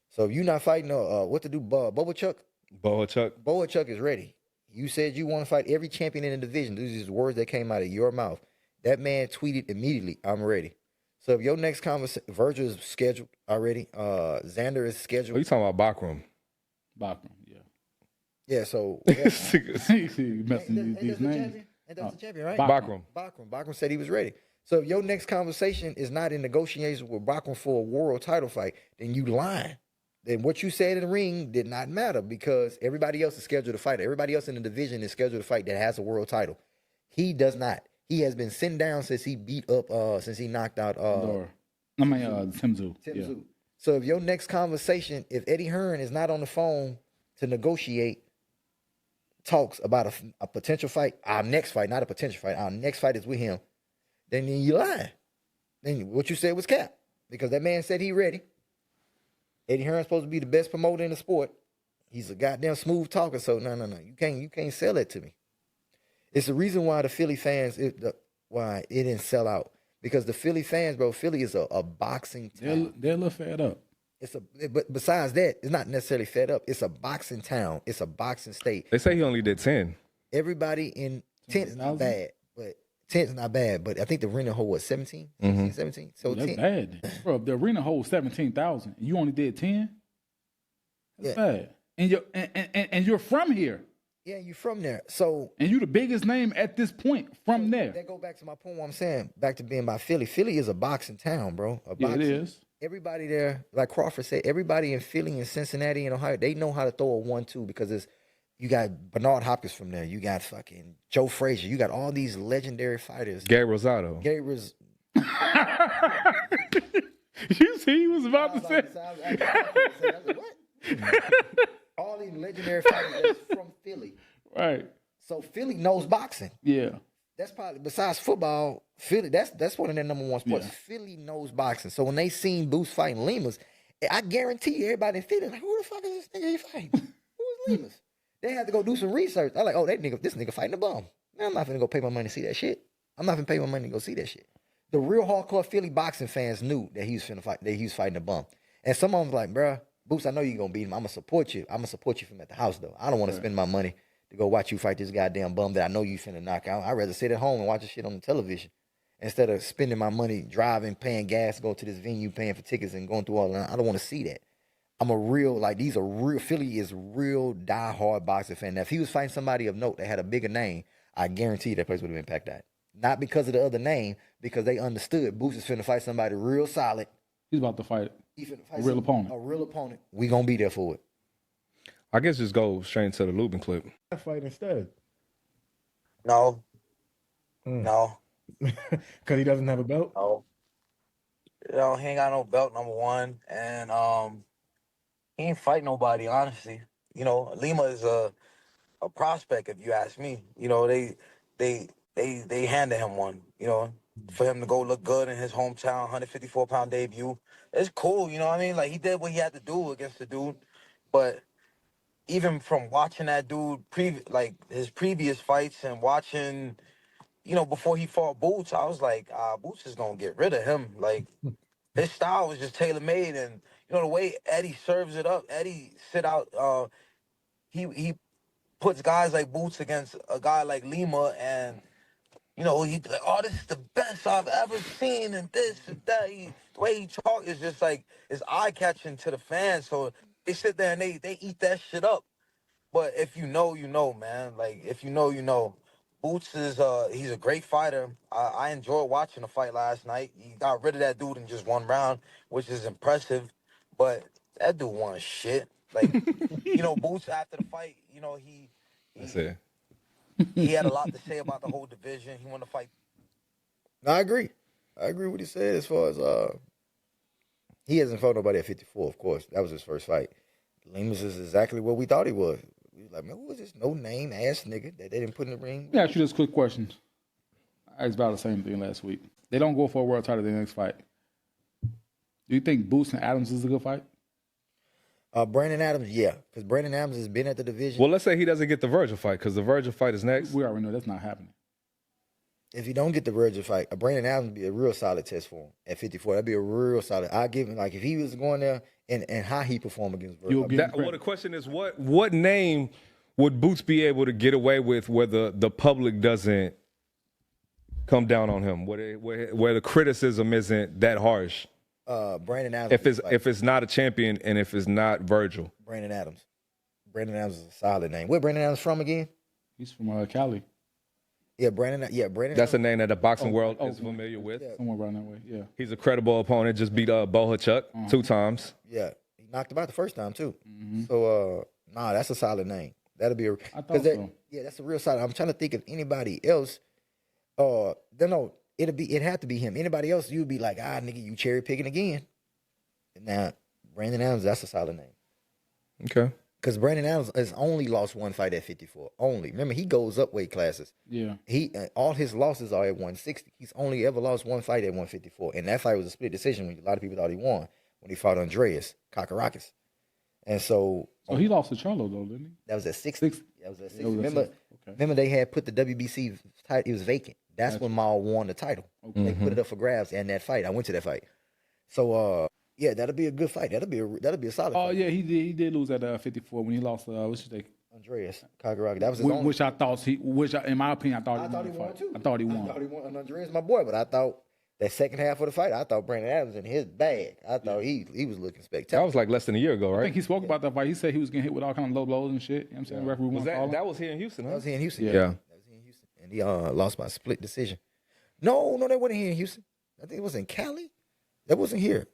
So if you're not fighting, what to do, Boachuk? Boachuk is ready. You said you want to fight every champion in the division. These are just words that came out of your mouth. That man tweeted immediately, I'm ready. So if your next conversation, Virgil is scheduled already. Xander is scheduled. You talking about Bakram? Bakram, yeah. Yeah, so He messing these names. And that's the champion, right? Bakram. Bakram said he was ready. So if your next conversation is not in negotiations with Bakram for a world title fight, then you lying. Then what you said in the ring did not matter because everybody else is scheduled to fight. Everybody else in the division is scheduled to fight that has a world title. He does not. He has been sitting down since he since he knocked out Timzu. Yeah. So if your next conversation, if Eddie Hearn is not on the phone to negotiate talks about a potential fight, our next fight, not a potential fight, our next fight is with him, then you lying. Then what you said was cap. Because that man said he ready. Eddie Hearn's supposed to be the best promoter in the sport. He's a goddamn smooth talker, so no. You can't sell that to me. It's the reason why the Philly fans, why it didn't sell out. Because the Philly fans, bro, Philly is a boxing town. They're a little fed up. But besides that, it's not necessarily fed up. It's a boxing town. It's a boxing state. They say he only did 10. Everybody in 10's not bad, but 10's not bad. But I think the arena hold what 17, 17. So that's 10. bad, bro. The arena holds 17,000. You only did 10. That's bad. And you're from here. Yeah, you from there. So and you the biggest name at this point from there. That go back to my point. What I'm saying, back to being about Philly. Philly is a boxing town, bro. Yeah, it is. Everybody there, like Crawford said, everybody in Philly and Cincinnati and Ohio, they know how to throw a 1-2 because you got Bernard Hopkins from there. You got fucking Joe Frazier. You got all these legendary fighters. Gabe Rosado. You see, he was about to say. What? All these legendary fighters that's from Philly. Right. So Philly knows boxing. Yeah. That's probably, besides football, Philly, that's one of their number one sports. Yeah. Philly knows boxing. So when they seen Boots fighting Limas, I guarantee you everybody in Philly like, who the fuck is this nigga he fighting? Who is Limas? They had to go do some research. They're like, oh, this nigga fighting a bum. Man, I'm not finna go pay my money to see that shit. I'm not finna pay my money to go see that shit. The real hardcore Philly boxing fans knew that he was finna fight, that he was fighting a bum. And some of them was like, bruh, Boots, I know you're gonna beat him. I'm gonna support you. I'm gonna support you from at the house though. I don't want to spend my money to go watch you fight this goddamn bum that I know you finna knock out. I'd rather sit at home and watch this shit on the television instead of spending my money driving, paying gas, go to this venue, paying for tickets and going through all that. I don't want to see that. Philly is real diehard boxing fan. Now, if he was fighting somebody of note that had a bigger name, I guarantee you that place would have been packed out. Not because of the other name, because they understood Boots is finna fight somebody real solid. He's about to fight a real opponent. We gonna be there for it. I guess just go straight into the Luben clip. Fight instead. No. Because he doesn't have a belt? No. He ain't got no belt, number one. And he ain't fight nobody, honestly. Lima is a prospect, if you ask me. They handed him one, for him to go look good in his hometown, 154-pound debut. It's cool, you know what I mean? Like, he did what he had to do against the dude. But even from watching that dude, his previous fights and watching, before he fought Boots, I was like, Boots is going to get rid of him. Like, his style was just tailor-made. And, the way Eddie serves it up, Eddie sit out, he puts guys like Boots against a guy like Lima, and he'd be like, oh, this is the best I've ever seen, and this and that. The way he talks is just like, it's eye-catching to the fans. So they sit there and they eat that shit up. But if you know, you know, man. Like, if you know, you know. Boots is, he's a great fighter. I enjoyed watching the fight last night. He got rid of that dude in just one round, which is impressive. But that dude won shit. Like, Boots after the fight, he had a lot to say about the whole division. He wanted to fight. I agree with what he said as far as he hasn't fought nobody at 54, of course. That was his first fight. Limas is exactly what we thought he was. We was like, man, who was this no-name ass nigga that they didn't put in the ring? Let me ask you this quick question. I asked about the same thing last week. They don't go for a world title in the next fight. Do you think Boots and Adams is a good fight? Brandon Adams, yeah. Because Brandon Adams has been at the division. Well, let's say he doesn't get the Virgil fight, because the Virgil fight is next. We already know that's not happening. If you don't get the Virgil fight, Brandon Adams would be a real solid test for him at 54. That'd be a real solid. I give him, like, if he was going there and how he performed against Virgil. Well, the question is, what name would Boots be able to get away with where the public doesn't come down on him, where the criticism isn't that harsh? Brandon Adams. If it's not a champion and if it's not Virgil. Brandon Adams. Brandon Adams is a solid name. Where Brandon Adams from again? He's from Cali. Yeah, Brandon. That's a name that the boxing world is familiar with. Somewhere around that way, yeah. He's a credible opponent. Just beat Bohachuk 2 times. Yeah, he knocked him out the first time too. So, that's a solid name. That'll be I thought so. Yeah, that's a real solid. I'm trying to think of anybody else. No, it'd have to be him. Anybody else, you'd be like, nigga, you cherry picking again. Now, Brandon Adams, that's a solid name. Okay. Because Brandon Adams has only lost one fight at 54. Only. Remember, he goes up weight classes. Yeah. All his losses are at 160. He's only ever lost one fight at 154. And that fight was a split decision when a lot of people thought he won when he fought Andreas Kakarakis. And so he lost to Charlo, though, didn't he? that was at 60. That was at 60. Remember they had put the WBC title, it was vacant. That's when Maul won the title. Okay. They put it up for grabs in that fight. I went to that fight. So yeah, that'll be a good fight. That'll be a solid fight. Oh yeah, he did lose at 54 when he lost what's his name? Andreas Kakarakis. That was his only. Which in my opinion, I thought he won too. I thought he won. And Andreas my boy, but I thought that second half of the fight, I thought Brandon Adams in his bag. I thought he was looking spectacular. That was like less than a year ago, right? I think he spoke about that fight. He said he was getting hit with all kind of low blows and shit. You know what I'm saying? Referee Was that was here in Houston, huh? That was here in Houston. Yeah. That was here in Houston. And he lost by split decision. No, that wasn't here in Houston. I think it was in Cali. That wasn't here.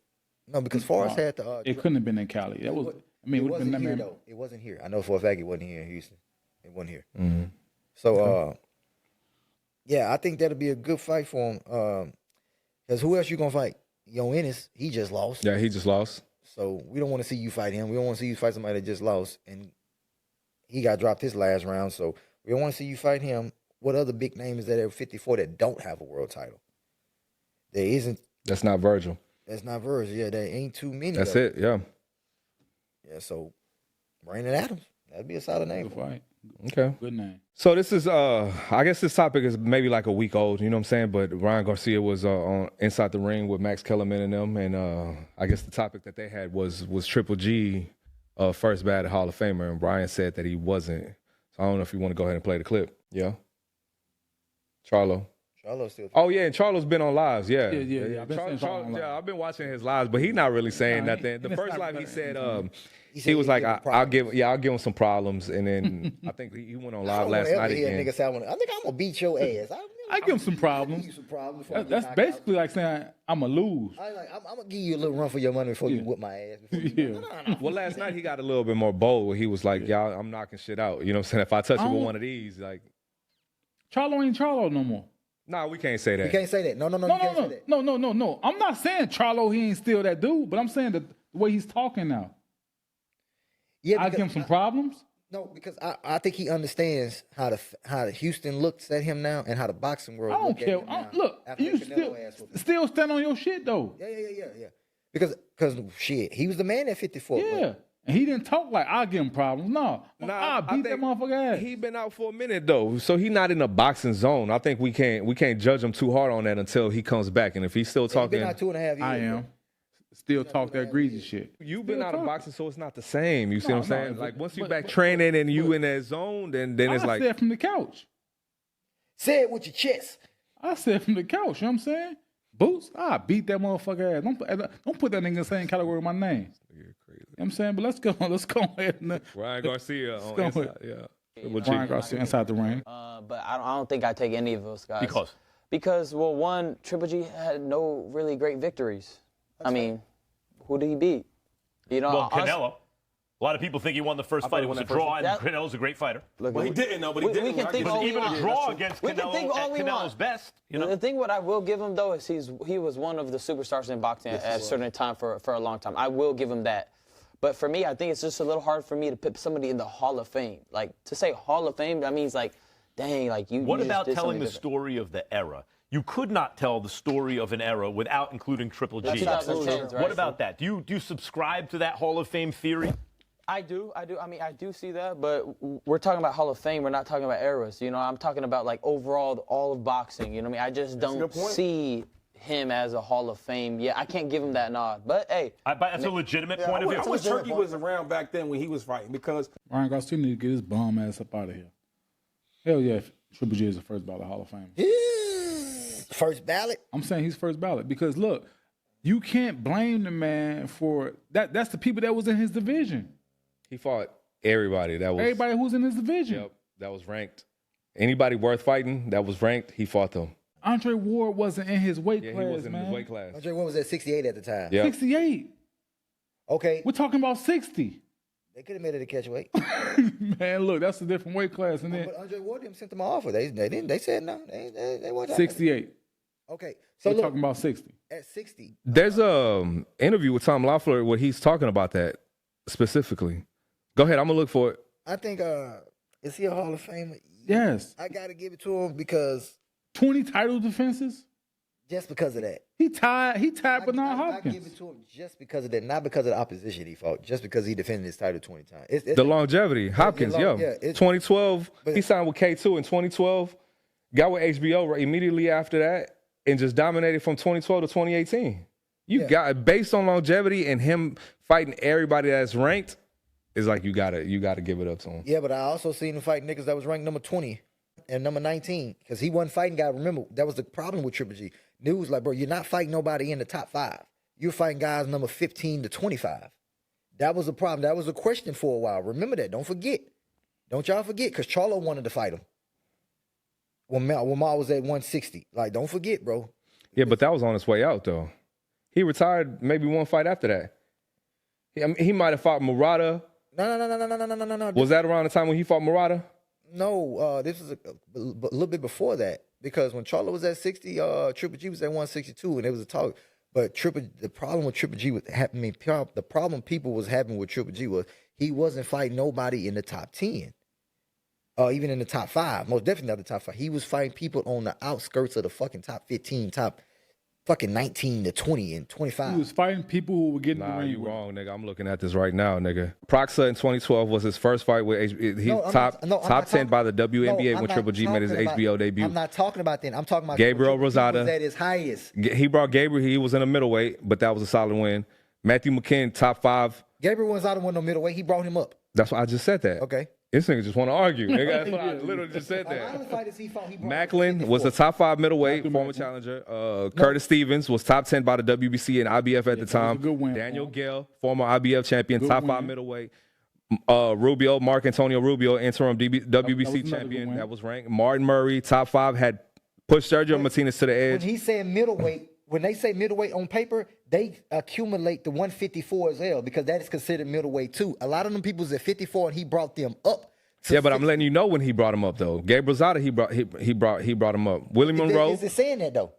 No, because Forrest had the. It couldn't have been in Cali. That was. I mean, it wasn't here though. It wasn't here. I know for a fact it wasn't here in Houston. It wasn't here. Mm-hmm. So, yeah, I think that'll be a good fight for him. Because who else you gonna fight? Ennis, he just lost. Yeah, he just lost. So we don't want to see you fight him. We don't want to see you fight somebody that just lost, and he got dropped his last round. So we don't want to see you fight him. What other big name is that at 54 that don't have a world title? There isn't. That's not Virgil. That's not Virgil. Yeah, there ain't too many. That's it. Yeah. Yeah. So Brandon Adams, that'd be a solid name. Good fight. Okay. Good name. So this is I guess this topic is maybe like a week old, you know what I'm saying? But Ryan Garcia was on Inside the Ring with Max Kellerman and them, and I guess the topic that they had was Triple G first ballot Hall of Famer, and Brian said that he wasn't. So I don't know if you want to go ahead and play the clip. Yeah. Charlo's still. Oh yeah, and Charlo's been on lives. Yeah. I've been watching his lives, but he's not really saying nothing. The first live he said he was like, I'll give him some problems, and then I think he went on live last night again. I think I'm gonna beat your ass. I give him some problems. That's basically like saying I'm gonna lose. I'm gonna give you a little run for your money before you whip my ass. No. Well, last night he got a little bit more bold. Where he was like, "Y'all, I'm knocking shit out." You know what I'm saying? If I touch it with one of these, like, Charlo ain't Charlo no more. Nah, we can't say that. You can't say that. No. No. I'm not saying Charlo, he ain't still that dude, but I'm saying the way he's talking now. Yeah, I give him some problems. No, because I think he understands how the Houston looks at him now and how the boxing world. I don't care. Look, you still stand on your shit though. Yeah. Because shit, he was the man at 54. Yeah. And he didn't talk like I give him problems. No, I beat that motherfucker ass. He been out for a minute though, so he not in the boxing zone. I think we can't judge him too hard on that until he comes back. And if he's still talking, he been out 2.5 years. I am. Still talk that greasy shit. You've been out of boxing, so it's not the same. You see what I'm saying? Like once you back training and you in that zone, then it's like. I said from the couch. Say it with your chest. I said from the couch. You know what I'm saying? Boots. I beat that motherfucker ass. Don't put that nigga in the same category with my name. You're crazy. You know what I'm saying? But let's go ahead and Ryan Garcia on Inside. Yeah. Ryan Garcia Inside the Ring. But I don't think I take any of those guys. Because well, one, Triple G had no really great victories. I mean, who did he beat? You know, well, Canelo. A lot of people think he won the first fight. It was a draw, and Canelo's a great fighter. Well, he didn't, though, but he didn't. We can think all even we a draw against Canelo at Canelo's best. You know? The thing what I will give him, though, is he was one of the superstars in boxing at a certain time for a long time. I will give him that. But for me, I think it's just a little hard for me to put somebody in the Hall of Fame. Like, to say Hall of Fame, that means, like, dang, like, you What you about just did telling the different. story of the era? You could not tell the story of an era without including Triple G. What about that? Do you subscribe to that Hall of Fame theory? I do. I mean, I do see that, but we're talking about Hall of Fame. We're not talking about eras. You know, I'm talking about, like, overall, all of boxing. You know what I mean? I just don't see him as a Hall of Fame. Yeah, I can't give him that nod. But, hey. That's a legitimate point of view. I wish Turkey was around back then when he was fighting because. Ryan Garcia need to get his bum ass up out of here. Hell yeah, Triple G is the first ballot Hall of Fame. First ballot? I'm saying he's first ballot because, look, you can't blame the man for that. That's the people that was in his division. He fought Everybody who's in his division. Yep, that was ranked. Anybody worth fighting that was ranked, he fought them. Andre Ward wasn't in his weight class, he wasn't man. in his weight class. Andre Ward was at 68 at the time. Yep. 68. Okay. We're talking about 60. They could have made it a catch weight. Man, look, that's a different weight class. And then, but Andre Ward them sent them an offer. They didn't. They said no. They weren't. 68. Okay. So we're talking about 60. At 60. There's a interview with Tom Loeffler where he's talking about that specifically. Go ahead. I'm going to look for it. I think, is he a Hall of Famer? Yes. I got to give it to him because 20 title defenses? Just because of that. He tied Bernard Hopkins. I give it to him just because of that, not because of the opposition he fought, just because he defended his title 20 times. The longevity. Hopkins, 2012, he signed with K2 in 2012, got with HBO immediately after that, and just dominated from 2012 to 2018. Based on longevity and him fighting everybody that's ranked, it's like you gotta give it up to him. Yeah, but I also seen him fight niggas that was ranked number 20 and number 19 because he wasn't fighting guys. Remember, that was the problem with Triple G. News like, bro, you're not fighting nobody in the top 5. You're fighting guys number 15 to 25. That was a problem. That was a question for a while. Remember that. Don't forget. Don't y'all forget, because Charlo wanted to fight him when Ma was at 160. Like, don't forget, bro. Yeah, but that was on his way out, though. He retired maybe one fight after that. He might have fought Murata. No. Was that around the time when he fought Murata? No, this is a little bit before that. Because when Charlo was at 60, Triple G was at 162, and it was a talk. But the problem with Triple G the problem people was having with Triple G was he wasn't fighting nobody in the top 10, even in the top 5. Most definitely not the top 5. He was fighting people on the outskirts of the fucking top 15, top fucking 19 to 20 and 25. He was fighting people who were getting the ring. You wrong, nigga. I'm looking at this right now, nigga. Proxa in 2012 was his first fight with top 10 by the WNBA when Triple G made his HBO debut. I'm not talking about that. I'm talking about Gabriel Rosado. Was at his highest. He brought Gabriel. He was in a middleweight, but that was a solid win. Matthew McKinn, top 5. Gabriel Rosado wasn't no middleweight. He brought him up. That's why I just said that. Okay. This nigga just want to argue. Nigga. That's why I literally just said that. A lot of the fighters he fought, Macklin was a top 5 middleweight, former challenger. Curtis Stevens was top 10 by the WBC and IBF at the time. Daniel Gale, former IBF champion, top 5 middleweight. Rubio, Mark Antonio Rubio, interim WBC champion that was ranked. Martin Murray, top 5, had pushed Sergio Martinez to the edge. When he said middleweight, when they say middleweight on paper, they accumulate the 154 as well because that is considered middleweight too. A lot of them people was at 54 and he brought them up. Yeah, but I'm letting you know when he brought him up though. Gabe Rosado, he brought him up. Willie Monroe. Is it saying that though?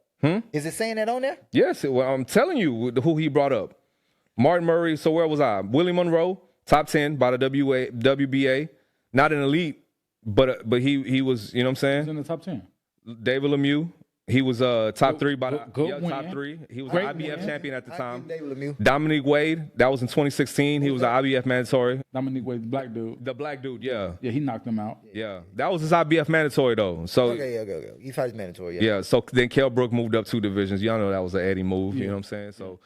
Is it saying that on there? Yes. Well, I'm telling you who he brought up. Martin Murray. So where was I? Willie Monroe, top 10 by the WBA. Not an elite, but he was. You know what I'm saying? He's in the top 10. David Lemieux. He was top 3 by the top 3. He was an IBF champion at the time. David Lemieux. Dominique Wade, that was in 2016. He was an IBF mandatory. Dominique Wade, the black dude. The black dude, yeah. Yeah, he knocked him out. Yeah, that was his IBF mandatory though. So okay. He fought his mandatory. Yeah. So then Kell Brook moved up 2 divisions. Y'all know that was an Eddie move. You know what I'm saying? So.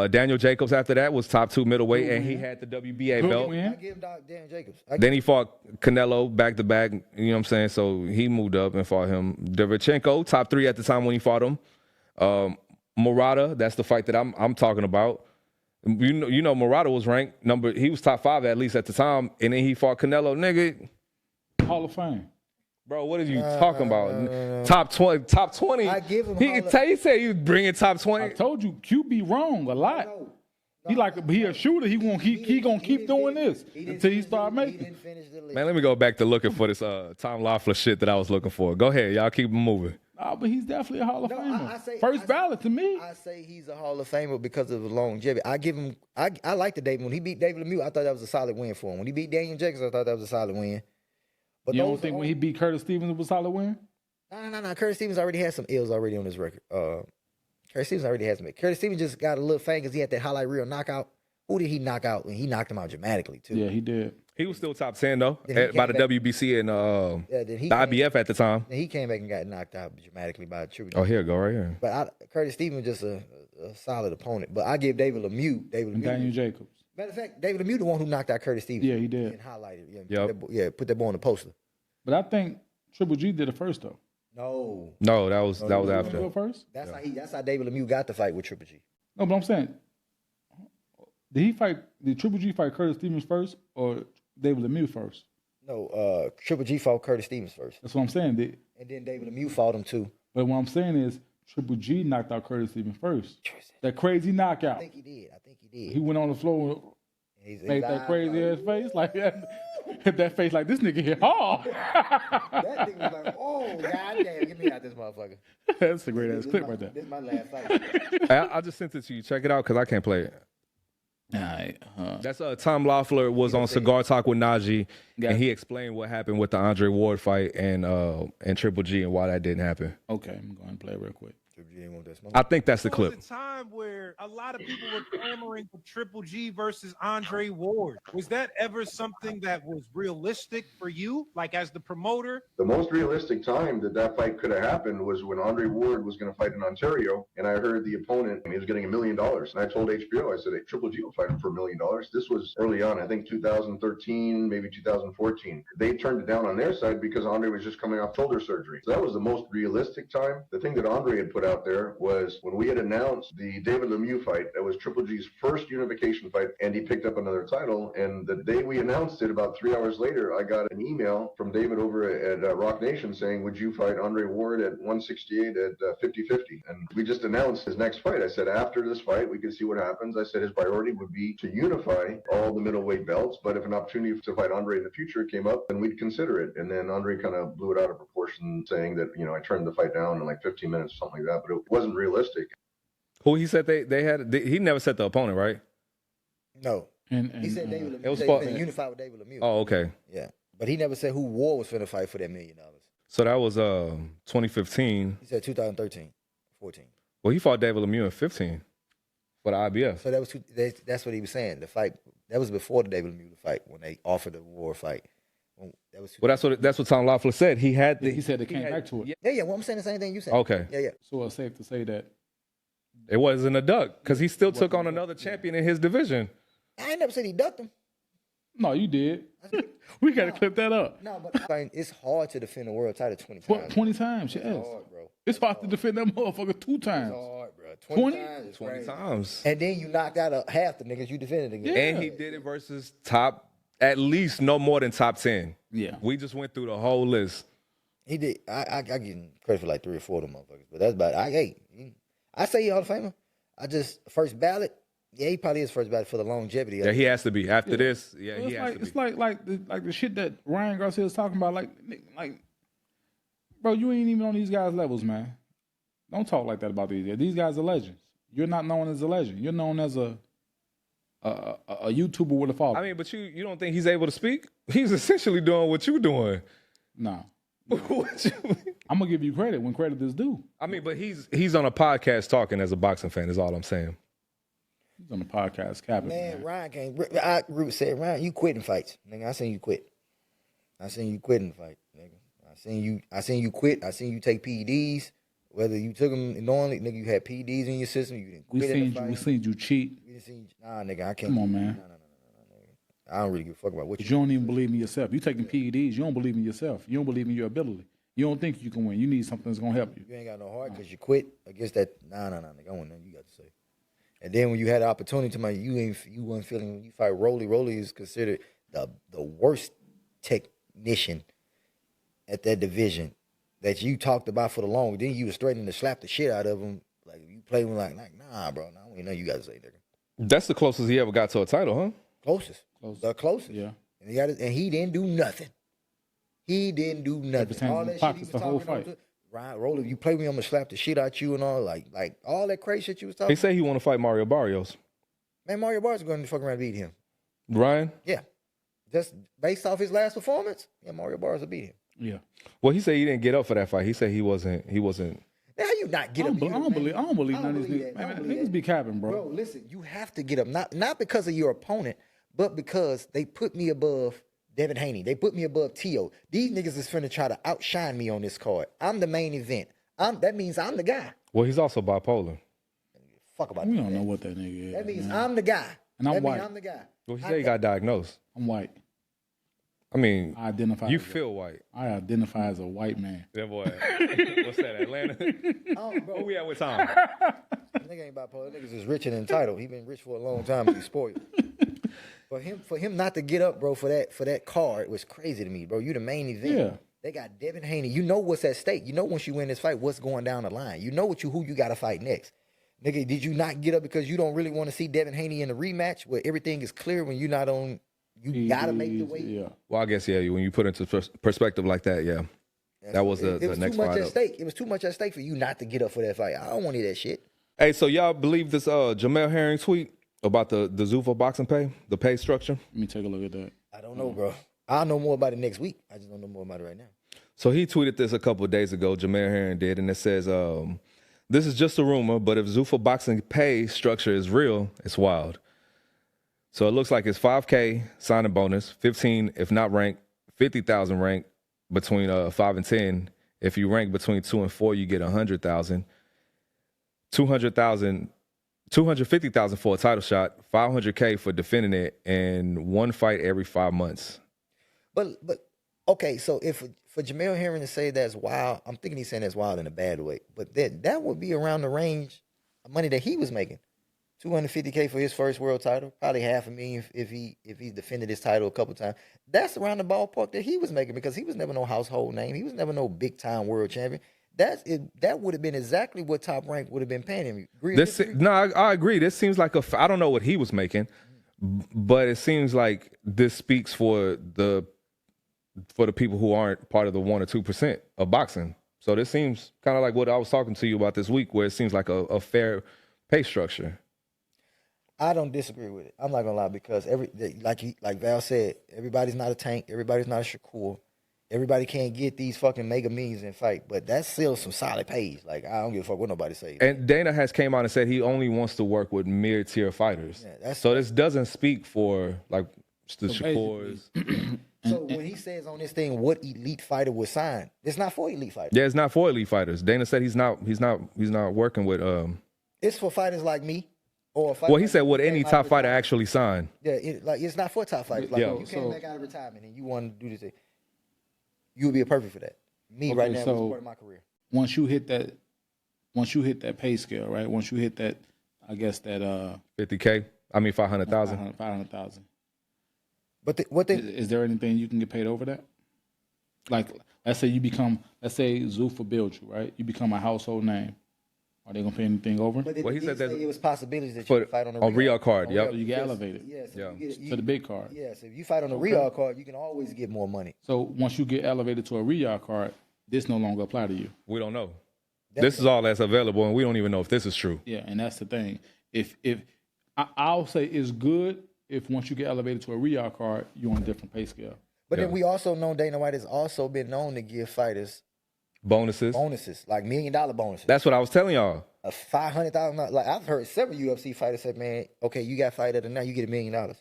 Daniel Jacobs after that was top 2 middleweight, and he had the WBA belt. I give Daniel Jacobs. Then he fought Canelo back to back. You know what I'm saying? So he moved up and fought him. Derevchenko, top 3 at the time when he fought him. Murata, that's the fight that I'm talking about. You know Murata was ranked he was top 5 at least at the time, and then he fought Canelo, nigga. Hall of Fame. Bro, what are you talking about? Top 20. I give him. He said he was bringing top 20. I told you, Q be wrong a lot. He a shooter. He gonna keep doing this until he start making. Man, let me go back to looking for this Tom Loeffler shit that I was looking for. Go ahead, y'all keep moving. But he's definitely a Hall of Famer. First ballot to me. I say he's a Hall of Famer because of his longevity. I give him. I like the David. When he beat David Lemieux, I thought that was a solid win for him. When he beat Daniel Jacobs, I thought that was a solid win. But you don't think when he beat Curtis Stevens it was a solid win? No. Curtis Stevens already had some ills already on his record. Curtis Stevens already has some. Curtis Stevens just got a little fame because he had that highlight reel knockout. Who did he knock out? And he knocked him out dramatically too. Yeah, he did. He was still top 10 though by the WBC and the IBF at the time. Then he came back and got knocked out dramatically by Triple G. Oh, here go right here. But Curtis Stevens was just a solid opponent. But I give David Lemieux. And Daniel Jacobs. Matter of fact, David Lemieux the one who knocked out Curtis Stevens. Yeah, he did. And highlighted. Put that boy on the poster. But I think Triple G did it first though. No, that was after. Go first? That's how David Lemieux got the fight with Triple G. No, but I'm saying, did Triple G fight Curtis Stevens first, or David Lemieux first. No, Triple G fought Curtis Stevens first. That's what I'm saying. And then David Lemieux fought him too. But what I'm saying is Triple G knocked out Curtis Stevens first. That crazy knockout. I think he did. He went on the floor and made that crazy ass face like that. That face like this nigga hit hard. That thing was like, oh, goddamn, get me out this motherfucker. That's a great ass clip right there. This is my last fight. I just sent it to you. Check it out because I can't play it. All right. That's Tom Loeffler was on Cigar Talk with Najee, and he explained what happened with the Andre Ward fight and Triple G and why that didn't happen. Okay, I'm going to play it real quick. I think that's the clip. There was a time where a lot of people were clamoring for Triple G versus Andre Ward. Was that ever something that was realistic for you, like as the promoter? The most realistic time that fight could have happened was when Andre Ward was going to fight in Ontario, and I heard the opponent, and he was getting $1 million. And I told HBO, I said, hey, Triple G will fight him for $1 million. This was early on, I think 2013, maybe 2014. They turned it down on their side because Andre was just coming off shoulder surgery. So that was the most realistic time. The thing that Andre had put out there was when we had announced the David Lemieux fight. That was Triple G's first unification fight, and he picked up another title. And the day we announced it, about 3 hours later, I got an email from David over at Rock Nation saying, would you fight Andre Ward at 168 at 50-50? And we just announced his next fight. I said, after this fight, we can see what happens. I said his priority would be to unify all the middleweight belts, but if an opportunity to fight Andre in the future came up, then we'd consider it. And then Andre kind of blew it out of proportion, saying that, I turned the fight down in like 15 minutes or something like that, but it wasn't realistic. Who he said they had? He never said the opponent, right? No. And he said David Lemieux. It was unified with David Lemieux. Oh, okay. Yeah. But he never said who Ward was finna fight for that $1 million. So that was 2015. He said 2013, 14. Well, he fought David Lemieux in 15 for the IBF. So that's what he was saying. The fight that was before the David Lemieux fight when they offered the Ward fight. Well, that's what Tom Loeffler said. He said they came back to it. Yeah. Well, I'm saying the same thing you said. Okay. Yeah. So it's safe to say that it wasn't a duck because he still took on another champion in his division. I ain't never said he ducked him. No, you did. We got to clip that up. No, but it's hard to defend the world title 20 times. 20 times, yes. It's hard, bro. It's hard to defend that motherfucker 2 times. It's hard, bro. 20 times. And then you knocked out half the niggas you defended against. Yeah. And he did it versus at least no more than top 10. Yeah. We just went through the whole list. He did. I give him credit for like 3 or 4 of them motherfuckers. But that's about it. I say he Hall of Famer. First ballot. Yeah, he probably is first ballot for the longevity. Yeah, he has to be. After this, he has to be. It's like the shit that Ryan Garcia is talking about. Like, bro, you ain't even on these guys' levels, man. Don't talk like that about these guys. These guys are legends. You're not known as a legend. You're known as a YouTuber with a following. I mean, but you don't think he's able to speak? He's essentially doing what you're doing. No. I'm gonna give you credit when credit is due. I mean, but he's on a podcast talking as a boxing fan. Is all I'm saying. He's on the podcast capping. Man, Ryan can't. I said, Ryan, you quitting fights, nigga. I seen you quit. I seen you quitting the fight, nigga. I seen you quit. I seen you take PEDs. Whether you took them knowingly, nigga, you had PEDs in your system. You didn't quit in the fight. We seen you cheat. Nah, nigga, I can't. Come on, man. No, nigga. I don't really give a fuck about what you don't even believe in yourself. You taking PEDs. You don't believe in yourself. You don't believe in your ability. You don't think you can win. You need something that's gonna help you. You ain't got no heart because you quit against that. Nah, nigga. I want nothing you got to say. And then when you had the opportunity to you wasn't feeling when you fight Rolly. Rolly is considered the worst technician at that division that you talked about for the long. Then you was threatening to slap the shit out of him. Like you played with like nah, bro. Nah, I ain't nothing you got to say, nigga. That's the closest he ever got to a title, huh? Closest. The closest. Yeah. And he didn't do nothing. He didn't do nothing. All that shit he was talking about. Ryan Rolly, you play with me, I'm gonna slap the shit out you and all like all that crazy shit you was talking. He said he want to fight Mario Barrios. Man, Mario Barrios is going to fuck around and beat him. Ryan? Yeah, just based off his last performance, yeah, Mario Barrios will beat him. Yeah. Well, he said he didn't get up for that fight. He said he wasn't. Now how you not get up? I don't believe none of these niggas. Man, niggas be capping, bro. Bro, listen, you have to get up, not because of your opponent, but because they put me above Devin Haney. They put me above Tio. These niggas is finna try to outshine me on this card. I'm the main event. That means I'm the guy. Well, he's also bipolar. Fuck about we that. don't know what that nigga is. That means I'm the guy. And I'm white. I'm the guy. Well, he said he got diagnosed. I'm white. I mean, I identify. You feel white. I identify as a white man. Yeah, boy. What's that, Atlanta? Where we at with Tom? Nigga ain't bipolar. Niggas is rich and entitled. He been rich for a long time. He's spoiled. For him not to get up, bro, for that card was crazy to me, bro. You the main event. Yeah. They got Devin Haney. You know what's at stake. You know once you win this fight, what's going down the line. You know who you got to fight next. Nigga, did you not get up because you don't really want to see Devin Haney in the rematch where everything is clear when you're not on? You got to make the weight. Yeah. Well, I guess, yeah, when you put it into perspective like that, yeah. That was the next fight up. It was too much at stake for you not to get up for that fight. I don't want to hear that shit. Hey, so y'all believe this Jamel Herring tweet about the Zuffa boxing pay, the pay structure? Let me take a look at that. I don't know, bro. I'll know more about it next week. I just don't know more about it right now. So he tweeted this a couple of days ago, Jamel Herring did, and it says, this is just a rumor, but if Zuffa boxing pay structure is real, it's wild. So it looks like it's $5K signing bonus, 15 if not ranked, 50,000 ranked between 5 and 10. If you rank between 2 and 4, you get 100,000. 250,000 for a title shot, 500K for defending it, and one fight every 5 months. But okay, so if for Jamel Herring to say that's wild, I'm thinking he's saying that's wild in a bad way. But that would be around the range of money that he was making. 250K for his first world title, probably $500,000 if he defended his title a couple times. That's around the ballpark that he was making because he was never no household name. He was never no big time world champion. That would have been exactly what Top Rank would have been paying him. I agree. This seems like I don't know what he was making, but it seems like this speaks for the people who aren't part of the 1 or 2% of boxing. So this seems kind of like what I was talking to you about this week, where it seems like a fair pay structure. I don't disagree with it. I'm not gonna lie because like Val said, everybody's not a Tank, everybody's not a Shakur. Everybody can't get these fucking mega millions and fight, but that's still some solid pays. Like I don't give a fuck what nobody says. And Dana has came out and said he only wants to work with mid-tier fighters. Yeah, so this doesn't speak for like the Shakurs. So when he says on this thing, what elite fighter would sign? It's not for elite fighters. Yeah, it's not for elite fighters. Dana said he's not working with. It's for fighters like me. Well, he said, would any top fighter actually sign? Yeah, it's not for top fighters. Like you came back out of retirement and you want to do this thing, you would be a perfect for that. Me right now, so part of my career. Once you hit that pay scale, right? Once you hit that, I guess that 50K. I mean 500,000. 500,000. But is there anything you can get paid over that? Like, let's say Zufa built you, right? You become a household name. Are they gonna pay anything over? But he said that it was possibilities that you could fight on a Real card. Yep. So you get elevated. Yes. To the big card. Yes. If you fight on a Real card, you can always get more money. So once you get elevated to a Real card, this no longer apply to you. We don't know. This is all that's available, and we don't even know if this is true. Yeah, and that's the thing. If I'll say it's good if once you get elevated to a Real card, you're on a different pay scale. But then we also know Dana White has also been known to give fighters bonuses, like $1 million bonuses. That's what I was telling y'all. A $500,000. Like I've heard several UFC fighters say, "Man, okay, you got fight of the night, you get $1 million."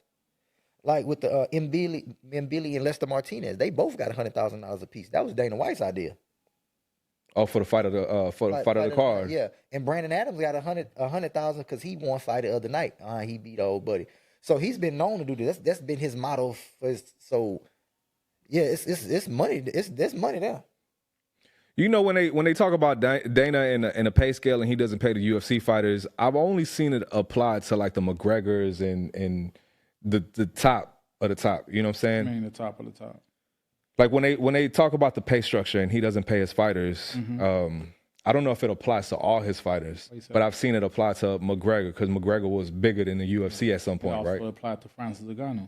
Like with the Mbili and Lester Martinez, they both got $100,000 a piece. That was Dana White's idea. Oh, for the fight of the fight of the card. Yeah, and Brandon Adams got $100,000 because he won fight the other night. He beat old buddy. So he's been known to do this. That's been his motto. So yeah, it's money. There's money there. You know, when they talk about Dana in a pay scale and he doesn't pay the UFC fighters, I've only seen it applied to like the McGregors and the top of the top. You know what I'm saying? I mean, the top of the top. Like when they talk about the pay structure and he doesn't pay his fighters, I don't know if it applies to all his fighters, but I've seen it apply to McGregor because McGregor was bigger than the UFC at some point, right? Also applied to Francis Ngannou.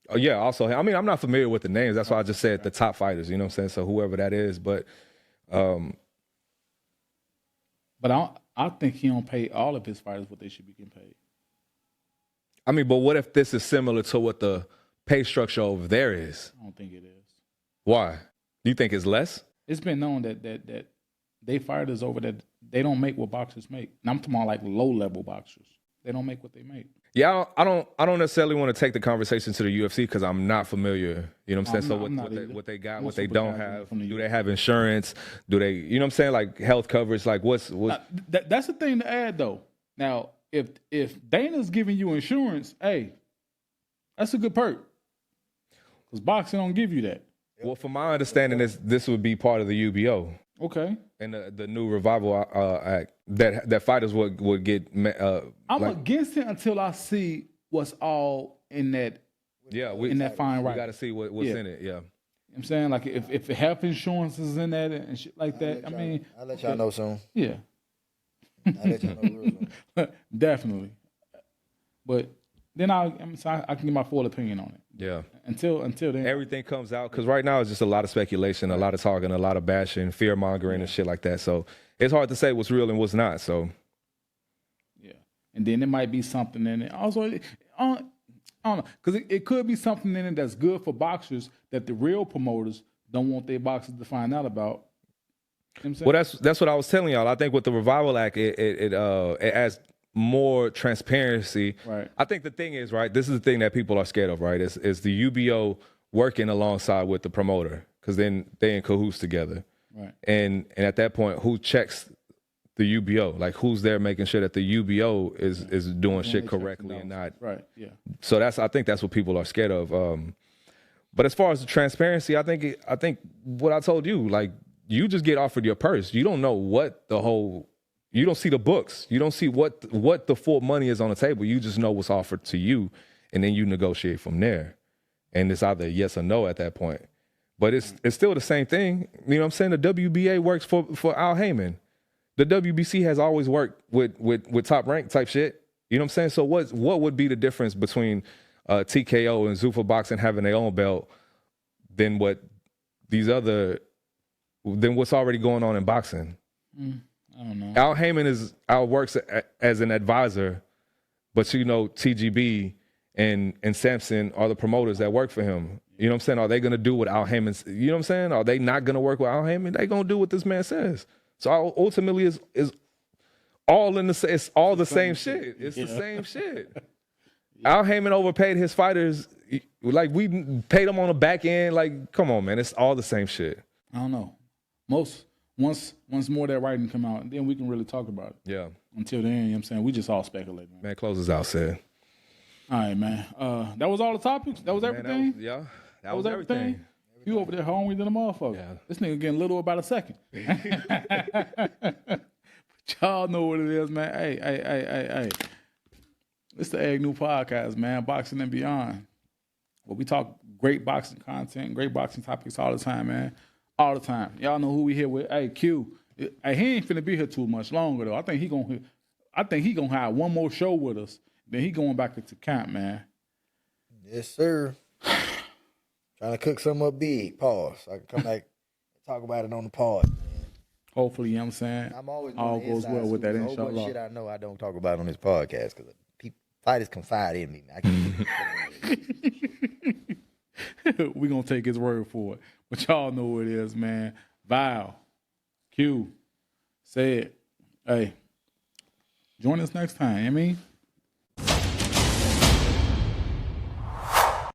Oh yeah, also. I mean, I'm not familiar with the names. That's why I just said the top fighters. You know what I'm saying? So whoever that is, but. But I think he don't pay all of his fighters what they should be getting paid. I mean, but what if this is similar to what the pay structure over there is? I don't think it is. Why? Do you think it's less? It's been known that they fighters over that they don't make what boxers make. And I'm talking about like low level boxers. They don't make what they make. Yeah, I don't necessarily want to take the conversation to the UFC because I'm not familiar. You know what I'm saying? So what they got, what they don't have. Do they have insurance? Do they? You know what I'm saying? Like health coverage. Like what's? That's the thing to add though. Now, if Dana's giving you insurance, hey, that's a good perk. Because boxing don't give you that. Well, from my understanding, this would be part of the UBO. Okay. And the new revival act that fighters would get. I'm against it until I see what's all in that Yeah, in that fine right. We got to see what's in it. Yeah. I'm saying, like, if the health insurance is in that and shit like that, I mean, I'll let y'all know soon. Yeah. I'll let y'all know real soon. Definitely. But then I can get my full opinion on it. Yeah. Until then, everything comes out, because right now it's just a lot of speculation, a lot of talking, a lot of bashing, fear mongering, and shit like that. So it's hard to say what's real and what's not. So. Yeah, and then there might be something in it. Also, I don't know, because it could be something in it that's good for boxers that the real promoters don't want their boxers to find out about. You know what I'm saying? Well, that's what I was telling y'all. I think with the Revival Act, it adds more transparency. Right. I think the thing is, right, this is the thing that people are scared of, right, is the UBO working alongside with the promoter, because then they in cahoots together. Right. And at that point, who checks the UBO? Like, who's there making sure that the UBO is doing shit correctly and not. Right, yeah. So I think that's what people are scared of. But as far as the transparency, I think what I told you, like, you just get offered your purse. You don't know what you don't see the books. You don't see what the full money is on the table. You just know what's offered to you, and then you negotiate from there. And it's either yes or no at that point. But it's still the same thing. You know what I'm saying? The WBA works for Al Heyman. The WBC has always worked with Top Rank type shit. You know what I'm saying? So what would be the difference between TKO and Zuffa Boxing having their own belt than what's already going on in boxing? I don't know. Al Heyman works as an advisor, but TGB and Sampson are the promoters that work for him. You know what I'm saying? Are they going to do what Al Heyman? You know what I'm saying? Are they not going to work with Al Heyman? They going to do what this man says. So ultimately, is all it's all the same shit. It's the same shit. Al Heyman overpaid his fighters. Like, we paid them on the back end. Like, come on, man. It's all the same shit. I don't know. Once more that writing come out, then we can really talk about it. Yeah. Until then, you know what I'm saying? We just all speculating. Man, close us out, Sid. All right, man. That was all the topics? That was everything? That was everything. You over there hungry than a motherfucker. Yeah. This nigga getting little about a second. But y'all know what it is, man. Hey. It's the Egg New Podcast, man. Boxing and Beyond. Well, we talk great boxing content, great boxing topics all the time, man. All the time. Y'all know who we here with. Hey, Q. Hey, he ain't finna be here too much longer, though. I think he gonna have one more show with us. Then he going back into camp, man. Yes, sir. Trying to cook something up big. Pause. So I can come back and talk about it on the pod. Man. Hopefully, you know what I'm saying? I'm always all goes well with that, inshallah. Whole bunch of shit I know I don't talk about on this podcast because fighters confide in me. I can't. We gonna take his word for it. But y'all know what it is, man. Val, Q, say it. Hey, join us next time. I mean.